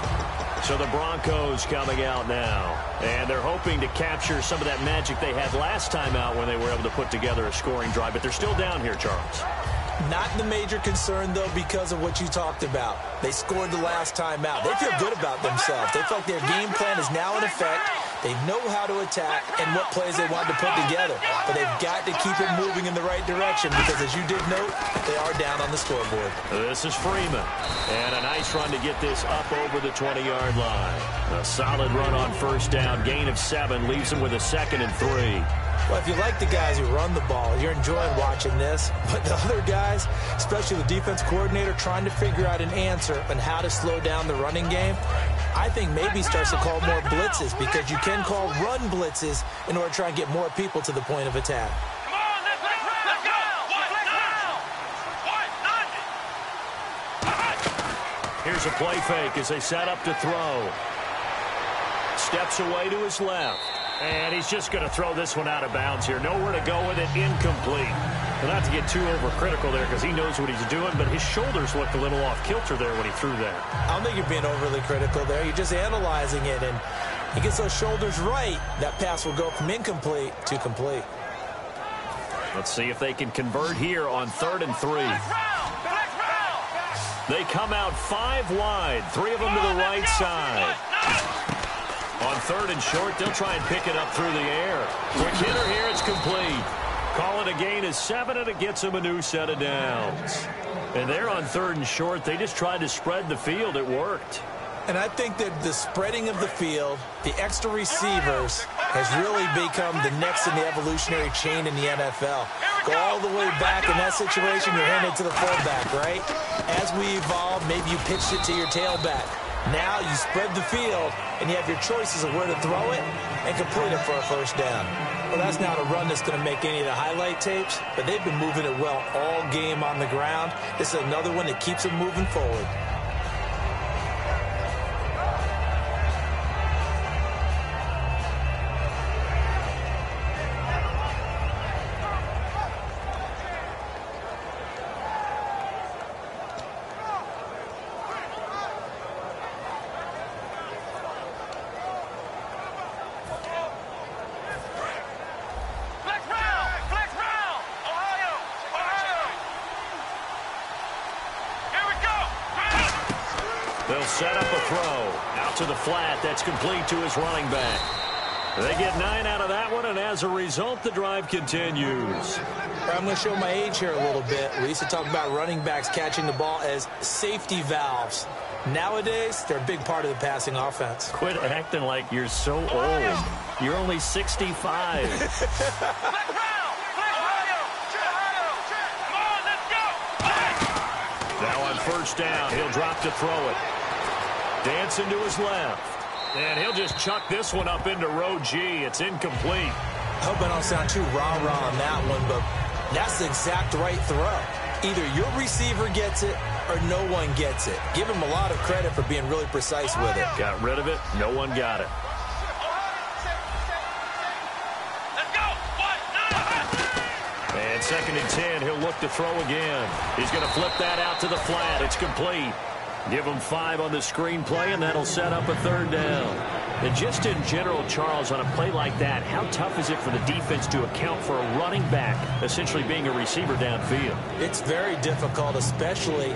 So the Broncos coming out now, and they're hoping to capture some of that magic they had last time out when they were able to put together a scoring drive, but they're still down here, Charles. Not the major concern, though, because of what you talked about. They scored the last time out. They feel good about themselves. They feel like their game plan is now in effect. They know how to attack and what plays they want to put together. But they've got to keep it moving in the right direction because, as you did note, they are down on the scoreboard. This is Freeman. And a nice run to get this up over the 20-yard line. A solid run on first down. Gain of 7 leaves him with a 2nd and 3. Well, if you like the guys who run the ball, you're enjoying watching this. But the other guys, especially the defense coordinator, trying to figure out an answer on how to slow down the running game, I think maybe he starts to call more blitzes because you can call run blitzes in order to try and get more people to the point of attack. Come on, let's go! Here's a play fake as they set up to throw. Steps away to his left. And he's just going to throw this one out of bounds here. Nowhere to go with it. Incomplete. Well, not to get too overcritical there because he knows what he's doing, but his shoulders looked a little off kilter there when he threw that. I don't think you're being overly critical there. You're just analyzing it, and he gets those shoulders right. That pass will go from incomplete to complete. Let's see if they can convert here on 3rd and 3. They come out 5 wide, 3 of them to the right side. On 3rd and short, they'll try and pick it up through the air. Quick hitter here, it's complete. Call it a gain of 7, and it gets them a new set of downs. And they're on 3rd and short. They just tried to spread the field. It worked. And I think that the spreading of the field, the extra receivers, has really become the next in the evolutionary chain in the NFL. Go all the way back in that situation, you're handed to the fullback, right? As we evolve, maybe you pitched it to your tailback. Now you spread the field, and you have your choices of where to throw it and complete it for a first down. Well, that's not a run that's going to make any of the highlight tapes, but they've been moving it well all game on the ground. This is another one that keeps them moving forward. set up a throw. Out to the flat. That's complete to his running back. They get 9 out of that one, and as a result, the drive continues. I'm going to show my age here a little bit. We used to talk about running backs catching the ball as safety valves. Nowadays, they're a big part of the passing offense. Quit acting like you're so old. You're only 65. Now on first down, he'll drop to throw it. Dancing to his left. And he'll just chuck this one up into row G. It's incomplete. I hope I don't sound too rah-rah on that one, but that's the exact right throw. Either your receiver gets it or no one gets it. Give him a lot of credit for being really precise with it. Got rid of it. No one got it. And 2nd and 10, he'll look to throw again. He's going to flip that out to the flat. It's complete. Give him 5 on the screenplay, and that'll set up a 3rd down. And just in general, Charles, on a play like that, how tough is it for the defense to account for a running back essentially being a receiver downfield? It's very difficult, especially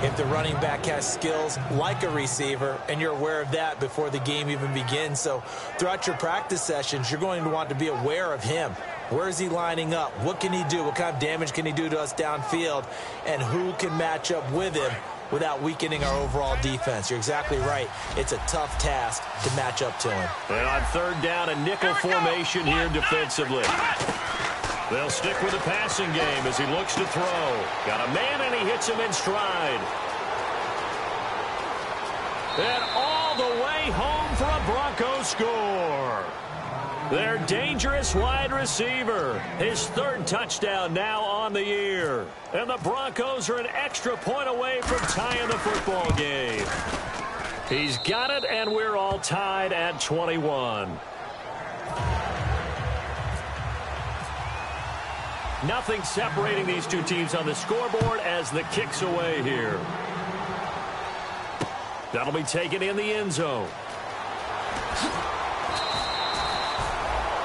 if the running back has skills like a receiver, and you're aware of that before the game even begins. So throughout your practice sessions, you're going to want to be aware of him. Where is he lining up? What can he do? What kind of damage can he do to us downfield? And who can match up with him without weakening our overall defense? You're exactly right. It's a tough task to match up to him. And on 3rd down, a nickel formation here defensively. They'll stick with the passing game as he looks to throw. Got a man, and he hits him in stride. And all the way home for a Broncos score. Their dangerous wide receiver. His 3rd touchdown now on the year. And the Broncos are an extra point away from tying the football game. He's got it, and we're all tied at 21. Nothing separating these two teams on the scoreboard as the kick's away here. That'll be taken in the end zone.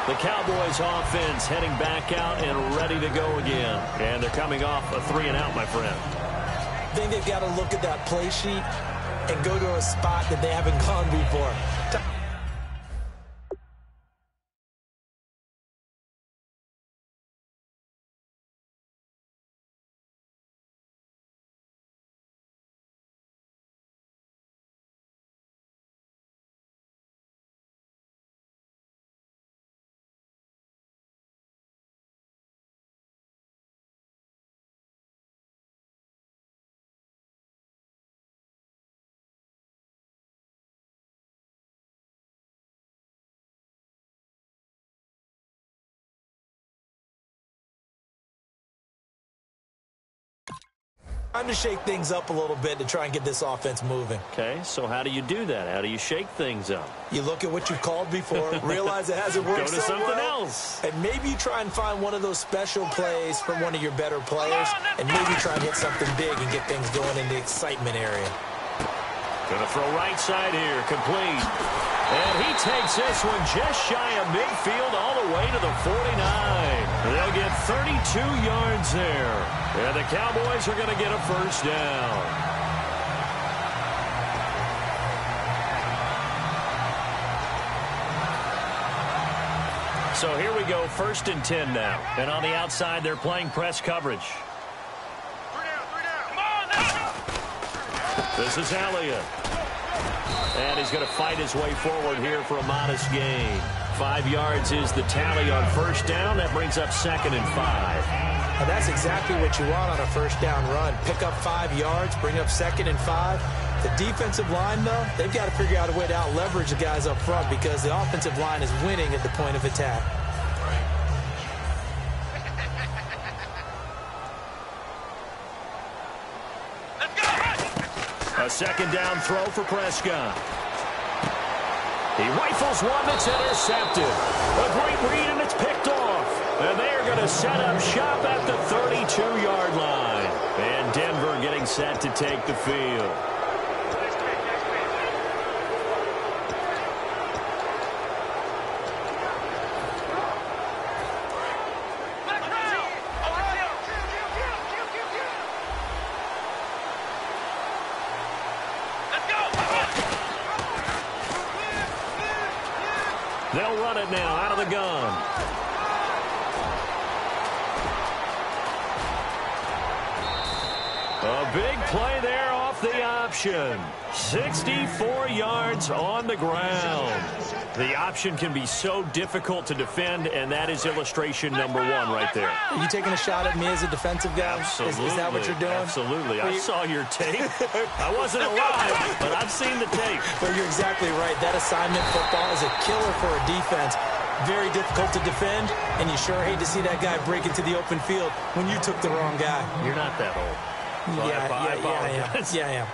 The Cowboys offense heading back out and ready to go again. And they're coming off a 3-and-out, my friend. I think they've got to look at that play sheet and go to a spot that they haven't gone before. Time to shake things up a little bit to try and get this offense moving. Okay, so how do you do that? How do you shake things up? You look at what you've called before, realize it hasn't worked Go to so something well, else. and maybe you try and find one of those special plays from one of your better players, and maybe try and hit something big and get things going in the excitement area. Gonna throw right side here, complete. And he takes this one just shy of midfield all the way to the 49. They'll get 32 yards there. And the Cowboys are going to get a 1st down. So here we go, 1st and 10 now. And on the outside, they're playing press coverage. This is Elliott. And he's going to fight his way forward here for a modest gain. 5 yards is the tally on 1st down. That brings up 2nd and 5. And that's exactly what you want on a 1st down run. Pick up 5 yards, bring up 2nd and 5. The defensive line, though, they've got to figure out a way to out-leverage the guys up front because the offensive line is winning at the point of attack. A 2nd down throw for Prescott. He rifles one that's intercepted. A great read, and it's picked off. And they are going to set up shop at the 32-yard line. And Denver getting set to take the field. A big play there off the option. 64 yards on the ground. The option can be so difficult to defend, and that is illustration number 1 right there. Are you taking a shot at me as a defensive guy? Absolutely. Is that what you're doing? Absolutely. I saw your tape. I wasn't alive, but I've seen the tape. Well, you're exactly right. That assignment football is a killer for a defense. Very difficult to defend, and you sure hate to see that guy break into the open field when you took the wrong guy. You're not that old. So I apologize. Yeah, I am.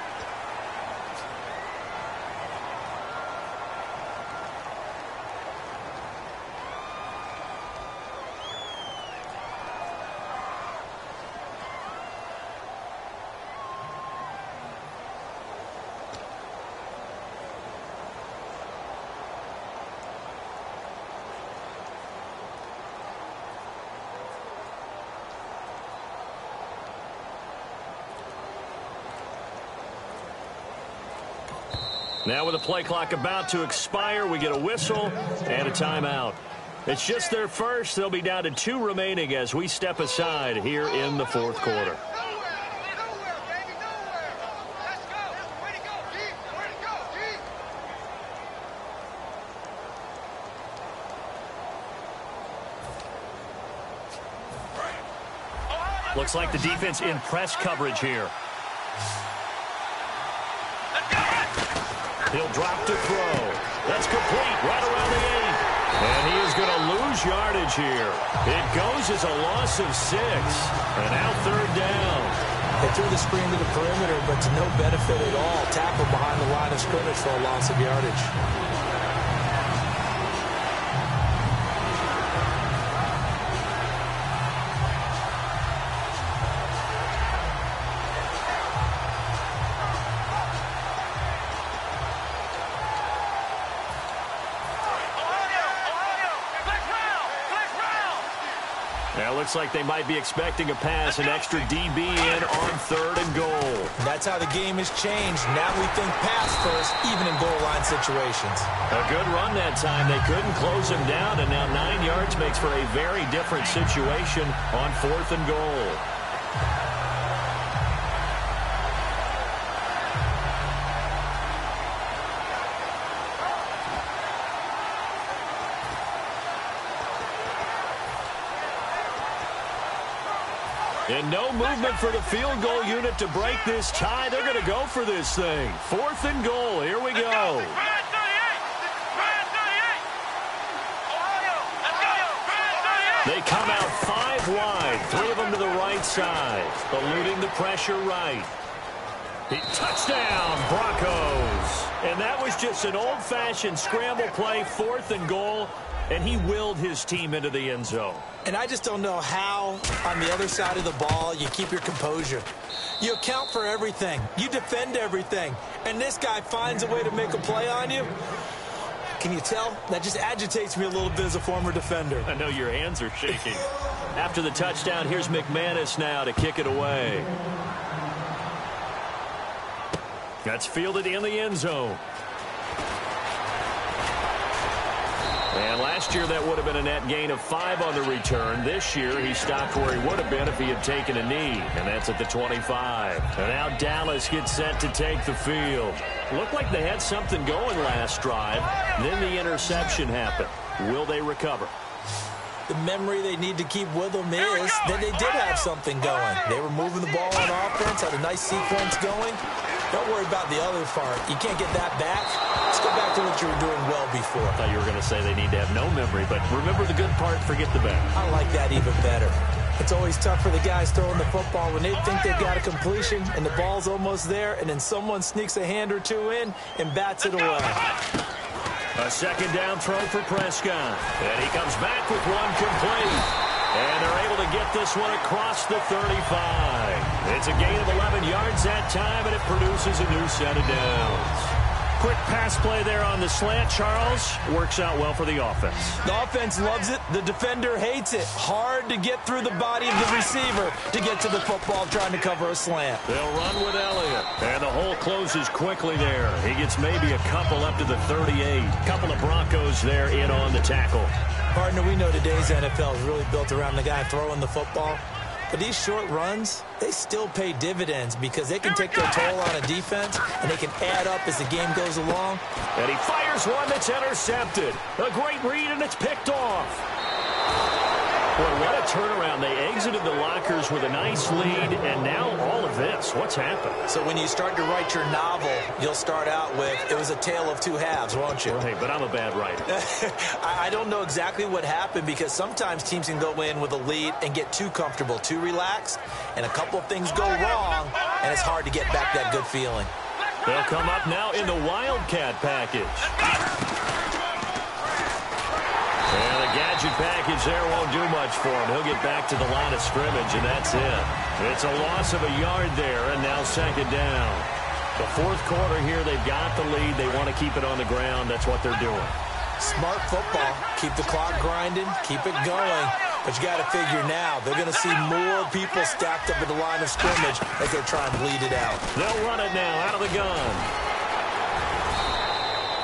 Now with the play clock about to expire, we get a whistle and a timeout. It's just their first. They'll be down to 2 remaining as we step aside here in the 4th quarter. Looks like the defense in press coverage here. He'll drop to throw. That's complete right around the 8. And he is going to lose yardage here. It goes as a loss of 6. And now 3rd down. They threw the screen to the perimeter, but to no benefit at all. Tackled behind the line of scrimmage for a loss of yardage. Looks like they might be expecting a pass, an extra DB in on 3rd and goal. That's how the game has changed. Now we think pass first, even in goal line situations. A good run that time. They couldn't close him down, and now 9 yards makes for a very different situation on 4th and goal. And no movement for the field goal unit to break this tie. They're going to go for this thing. 4th and goal. Here we go. They come out 5 wide. 3 of them to the right side. Eluding the pressure right. Touchdown, Broncos. And that was just an old-fashioned scramble play, 4th and goal. And he willed his team into the end zone. And I just don't know how, on the other side of the ball, you keep your composure. You account for everything. You defend everything. And this guy finds a way to make a play on you. Can you tell? That just agitates me a little bit as a former defender. I know your hands are shaking. After the touchdown, here's McManus now to kick it away. That's fielded in the end zone. And last year, that would have been a net gain of 5 on the return. This year, he stopped where he would have been if he had taken a knee, and that's at the 25. And now Dallas gets set to take the field. Looked like they had something going last drive. Then the interception happened. Will they recover? The memory they need to keep with them is that they did have something going. They were moving the ball on offense, had a nice sequence going. Don't worry about the other part. You can't get that back. Let's go back to what you were doing well before. I thought you were going to say they need to have no memory, but remember the good part, forget the bad. I like that even better. It's always tough for the guys throwing the football when they think they've got a completion and the ball's almost there, and then someone sneaks a hand or two in and bats it away. A 2nd down throw for Prescott. And he comes back with one complete. And they're able to get this one across the 35. It's a gain of 11 yards that time, and it produces a new set of downs. Quick pass play there on the slant, Charles. Works out well for the offense. The offense loves it. The defender hates it. Hard to get through the body of the receiver to get to the football trying to cover a slant. They'll run with Elliott. And the hole closes quickly there. He gets maybe a couple up to the 38. Couple of Broncos there in on the tackle. Partner, we know today's NFL is really built around the guy throwing the football. But these short runs, they still pay dividends because they can take their toll on a defense, and they can add up as the game goes along. And he fires one that's intercepted. A great read, and it's picked off. Boy, what a turnaround. They exited the lockers with a nice lead, and now all of this. What's happened? So when you start to write your novel, you'll start out with, it was a tale of two halves, won't you? Well, hey, but I'm a bad writer. I don't know exactly what happened because sometimes teams can go in with a lead and get too comfortable, too relaxed, and a couple of things go wrong, and it's hard to get back that good feeling. They'll come up now in the Wildcat package. And the gadget package there won't do much for him. He'll get back to the line of scrimmage, and that's it. It's a loss of a yard there, and now second down. The fourth quarter here, they've got the lead. They want to keep it on the ground. That's what they're doing. Smart football. Keep the clock grinding. Keep it going. But you got to figure now, they're going to see more people stacked up at the line of scrimmage as they try and bleed it out. They'll run it now out of the gun.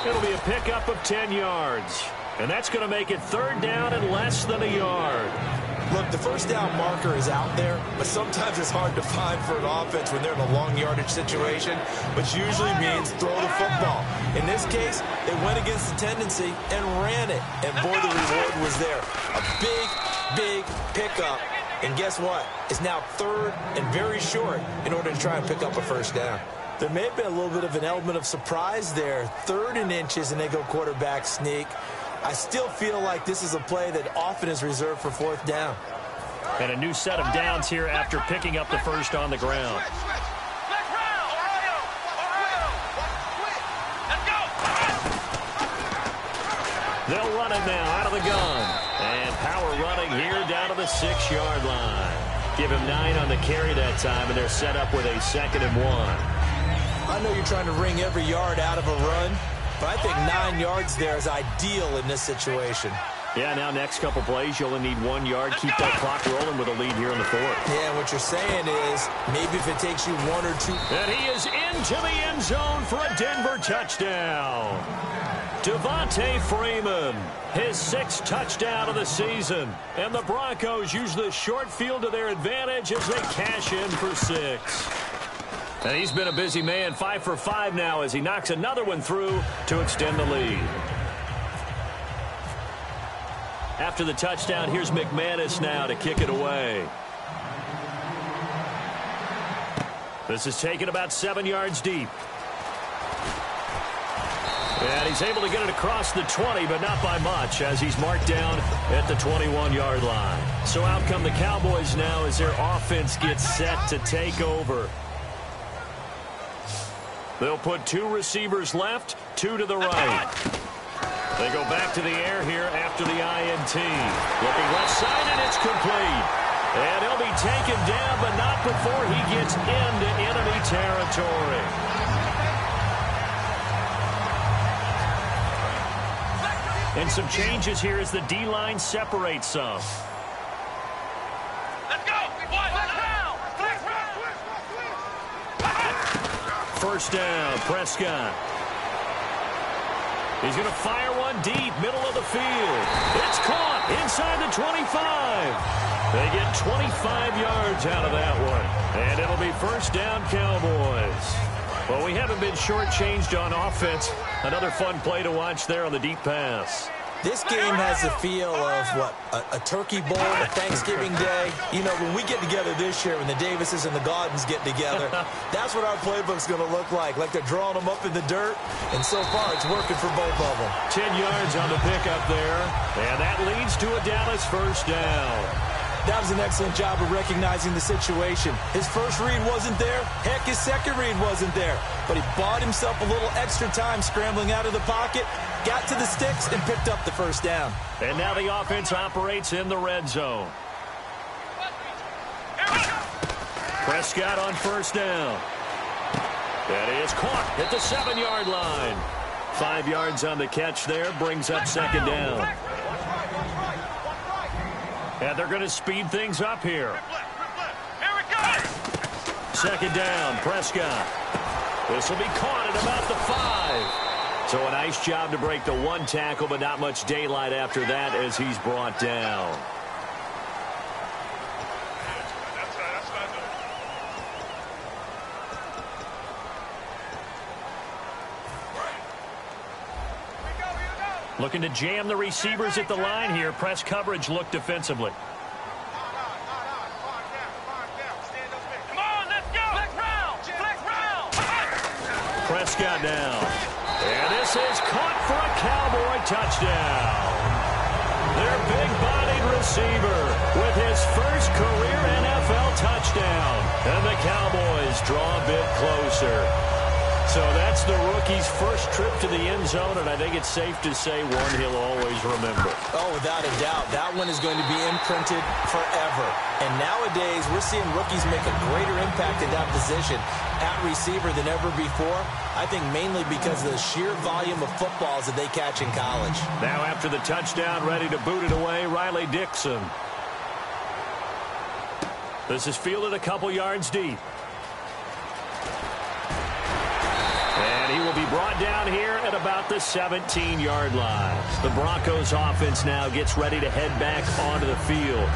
It'll be a pickup of 10 yards. And that's going to make it third down and less than a yard. Look, the first down marker is out there, but sometimes it's hard to find for an offense when they're in a long yardage situation, which usually means throw the football. In this case, they went against the tendency and ran it. And boy, the reward was there. A big pickup. And guess what? It's now third and very short in order to try and pick up a first down. There may have been a little bit of an element of surprise there. 3rd and inches, and they go quarterback sneak. I still feel like this is a play that often is reserved for 4th down. And a new set of downs here after picking up the first on the ground. They'll run it now out of the gun. And power running here down to the 6-yard line. Give him 9 on the carry that time, and they're set up with a 2nd and 1. I know you're trying to wring every yard out of a run, but I think 9 yards there is ideal in this situation. Yeah, now next couple plays, you only need 1 yard. Keep that clock rolling with a lead here in the 4th. Yeah, what you're saying is maybe if it takes you 1 or 2. And he is into the end zone for a Denver touchdown. Devontae Freeman, his 6th touchdown of the season. And the Broncos use the short field to their advantage as they cash in for 6. And he's been a busy man, 5 for 5 now as he knocks another one through to extend the lead. After the touchdown, here's McManus now to kick it away. This is taken about 7 yards deep. And he's able to get it across the 20, but not by much, as he's marked down at the 21-yard line. So out come the Cowboys now as their offense gets set to take over. They'll put 2 receivers left, 2 to the right. They go back to the air here after the INT. Looking left side, and it's complete. And he'll be taken down, but not before he gets into enemy territory. And some changes here as the D-line separates some. Let's go! First down, Prescott. He's going to fire one deep, middle of the field. It's caught inside the 25. They get 25 yards out of that one. And it'll be first down, Cowboys. Well, we haven't been shortchanged on offense. Another fun play to watch there on the deep pass. This game has the feel of, what, a turkey bowl, a Thanksgiving day. You know, when we get together this year, when the Davises and the Gaudens get together, that's what our playbook's going to look like they're drawing them up in the dirt, and so far it's working for both of them. 10 yards on the pickup there, and that leads to a Dallas first down. That was an excellent job of recognizing the situation. His first read wasn't there. Heck, his second read wasn't there. But he bought himself a little extra time scrambling out of the pocket, got to the sticks, and picked up the first down. And now the offense operates in the red zone. Prescott on first down. That is caught at the 7-yard line. 5 yards on the catch there, brings up second down. And they're going to speed things up here. Here we go! Second down, Prescott. This will be caught at about the 5. So a nice job to break the 1 tackle, but not much daylight after that as he's brought down. Looking to jam the receivers at the line here. Press coverage look defensively. Come on, let's go. Flex round. Flex round. Prescott down. And this is caught for a Cowboy touchdown. Their big-bodied receiver with his first career NFL touchdown. And the Cowboys draw a bit closer. So that's the rookie's first trip to the end zone, and I think it's safe to say one he'll always remember. Oh, without a doubt. That one is going to be imprinted forever. And nowadays, we're seeing rookies make a greater impact at that position at receiver than ever before. I think mainly because of the sheer volume of footballs that they catch in college. Now after the touchdown, ready to boot it away, Riley Dixon. This is fielded a couple yards deep. And he will be brought down here at about the 17-yard line. The Broncos offense now gets ready to head back onto the field.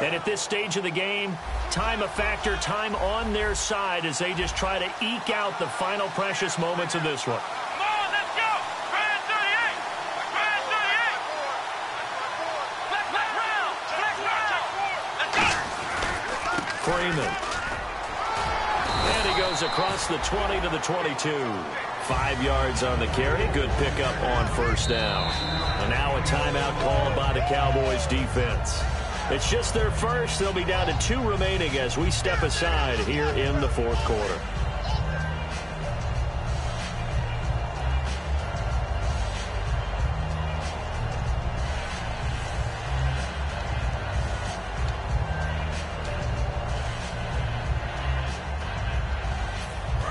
And at this stage of the game, time a factor, time on their side as they just try to eke out the final precious moments of this one. Come on, let's go. Grand 38. Grand 38. Flex round. Flex round. Let's go. Freeman. And he goes across the 20 to the 22. 5 yards on the carry. Good pickup on first down. And now a timeout called by the Cowboys defense. It's just their first. They'll be down to 2 remaining as we step aside here in the fourth quarter.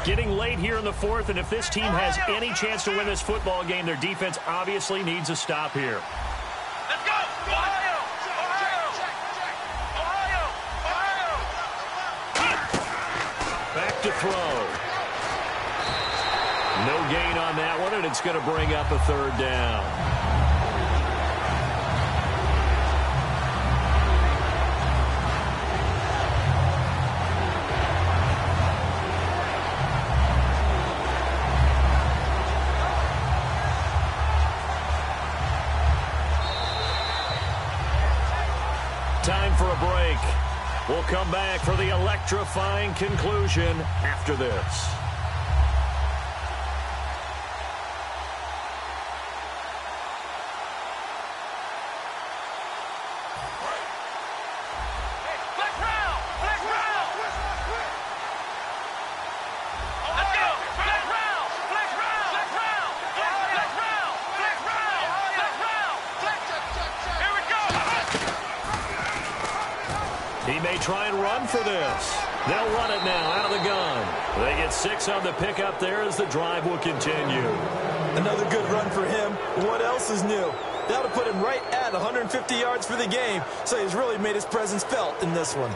Getting late here in the fourth, and if this team has any chance to win this football game, their defense obviously needs a stop here. Let's go. Ohio. Back to throw. No gain on that one, and it's going to bring up a third down. Time for a break. We'll come back for the electrifying conclusion after this. Flex round. Flex round. Let's go. Flex round. Flex round. Flex round. Flex round. Flex round. Flex round. Here we go. He may try and run for this. They'll run it now out of the gun. They get 6 on the pickup there as the drive will continue. Another good run for him. What else is new? That'll put him right at 150 yards for the game, so he's really made his presence felt in this one.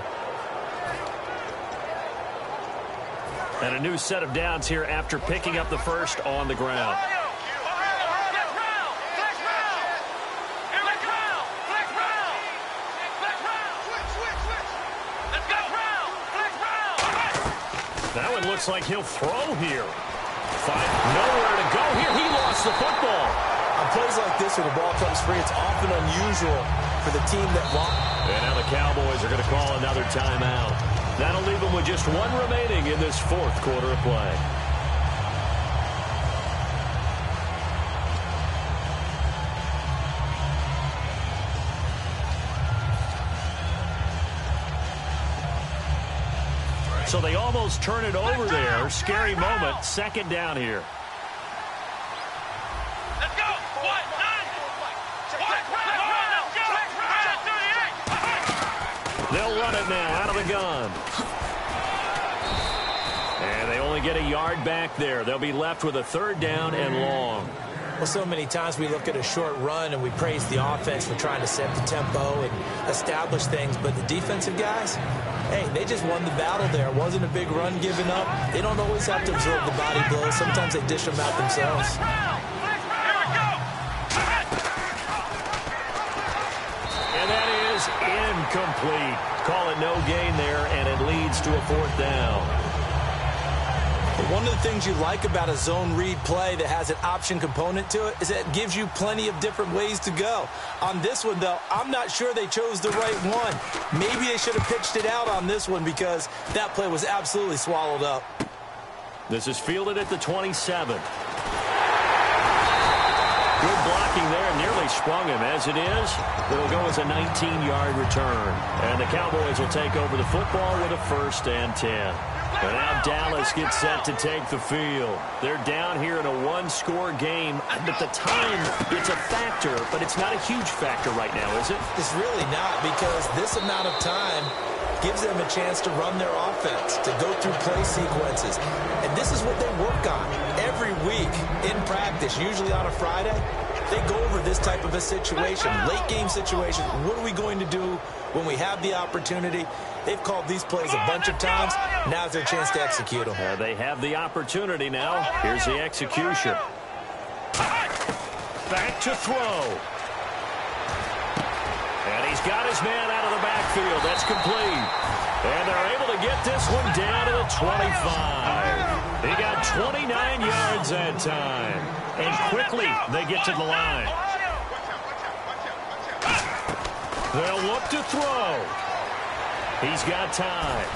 And a new set of downs here after picking up the first on the ground. That one looks like he'll throw here. Nowhere to go here. He lost the football. On plays like this where the ball comes free, it's often unusual for the team that lost. And now the Cowboys are going to call another timeout. That'll leave them with just 1 remaining in this fourth quarter of play. So they almost turn it over there. Scary moment. Second down here. Let's go. They'll run it now out of the gun. And they only get a yard back there. They'll be left with a third down and long. Well, so many times we look at a short run and we praise the offense for trying to set the tempo and establish things, but the defensive guys, hey, they just won the battle there. It wasn't a big run given up. They don't always have to absorb the body blows. Sometimes they dish them out themselves. And that is incomplete. Call it no gain there, and it leads to a 4th down. One of the things you like about a zone read play that has an option component to it is that it gives you plenty of different ways to go. On this one, though, I'm not sure they chose the right one. Maybe they should have pitched it out on this one because that play was absolutely swallowed up. This is fielded at the 27. Good blocking there, nearly sprung him. As it is, it'll go as a 19-yard return. And the Cowboys will take over the football with a 1st and 10. And now Dallas gets set to take the field. They're down here in a 1-score game. But the time, it's a factor, but it's not a huge factor right now, is it? It's really not, because this amount of time gives them a chance to run their offense, to go through play sequences. And this is what they work on every week in practice, usually on a Friday. They go over this type of a situation, late game situation. What are we going to do when we have the opportunity? They've called these plays a bunch of times. Now's their chance to execute them. They have the opportunity now. Here's the execution. Back to throw. And he's got his man out of the backfield. That's complete. And they're able to get this one down to the 25. He got 29 yards that time. And quickly they get to the line. They'll look to throw. He's got time.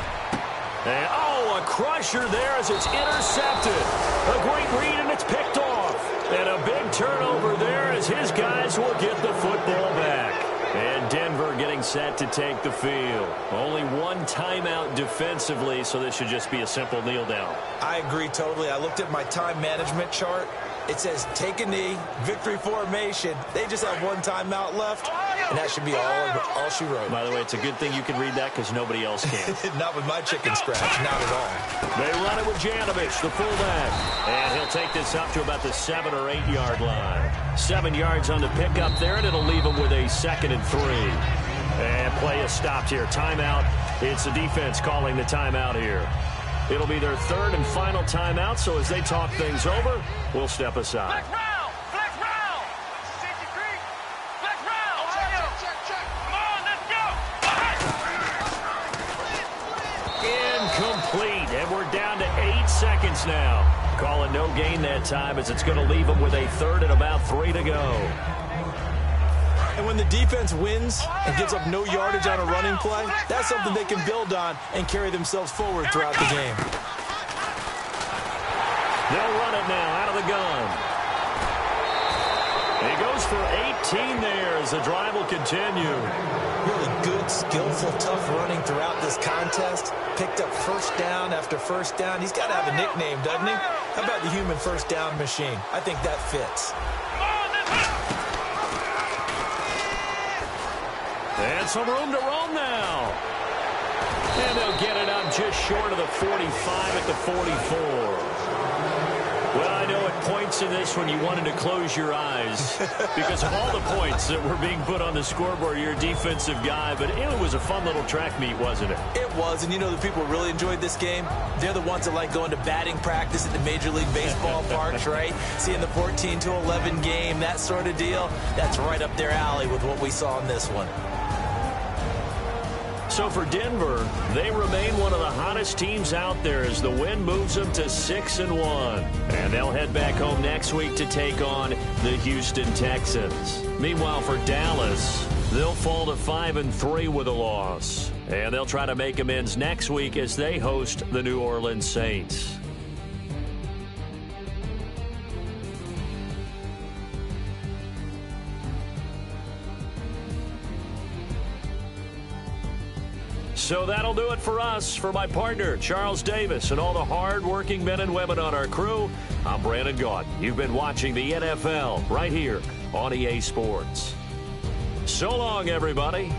And, a crusher there as it's intercepted. A great read, and it's picked off. And a big turnover there as his guys will get the football back. And Denver getting set to take the field. Only one timeout defensively, so this should just be a simple kneel down. I agree totally. I looked at my time management chart. It says take a knee, victory formation. They just have one timeout left, and that should be all she wrote. By the way, it's a good thing you can read that because nobody else can. Not with my chicken scratch, not at all. They run it with Janovich, the fullback. And he'll take this up to about the 7 or 8 yard line. 7 yards on the pickup there, and it'll leave him with a 2nd and 3. And play is stopped here. Timeout. It's the defense calling the timeout here. It'll be their 3rd and final timeout, so as they talk things over, we'll step aside. Flex round! Flex round! Flex round! Check. Come on, let's go! Incomplete, and we're down to 8 seconds now. Calling no gain that time as it's going to leave them with a 3rd and about 3 to go. And when the defense wins and gives up no yardage on a running play, that's something they can build on and carry themselves forward throughout the game. They'll run it now out of the gun. He goes for 18 there as the drive will continue. Really good, skillful, tough running throughout this contest. Picked up 1st down after 1st down. He's got to have a nickname, doesn't he? How about the human 1st down machine? I think that fits. And some room to roam now. And they'll get it up just short of the 45 at the 44. Well, I know at points in this when you wanted to close your eyes because of all the points that were being put on the scoreboard. You're a defensive guy, but it was a fun little track meet, wasn't it? It was, and you know the people who really enjoyed this game? They're the ones that like going to batting practice at the Major League Baseball parks, right? Seeing the 14-11 game, that sort of deal. That's right up their alley with what we saw in this one. So for Denver, they remain one of the hottest teams out there as the win moves them to 6-1. And they'll head back home next week to take on the Houston Texans. Meanwhile, for Dallas, they'll fall to 5-3 with a loss. And they'll try to make amends next week as they host the New Orleans Saints. So that'll do it for us. For my partner, Charles Davis, and all the hard-working men and women on our crew, I'm Brandon Gaudin. You've been watching the NFL right here on EA Sports. So long, everybody.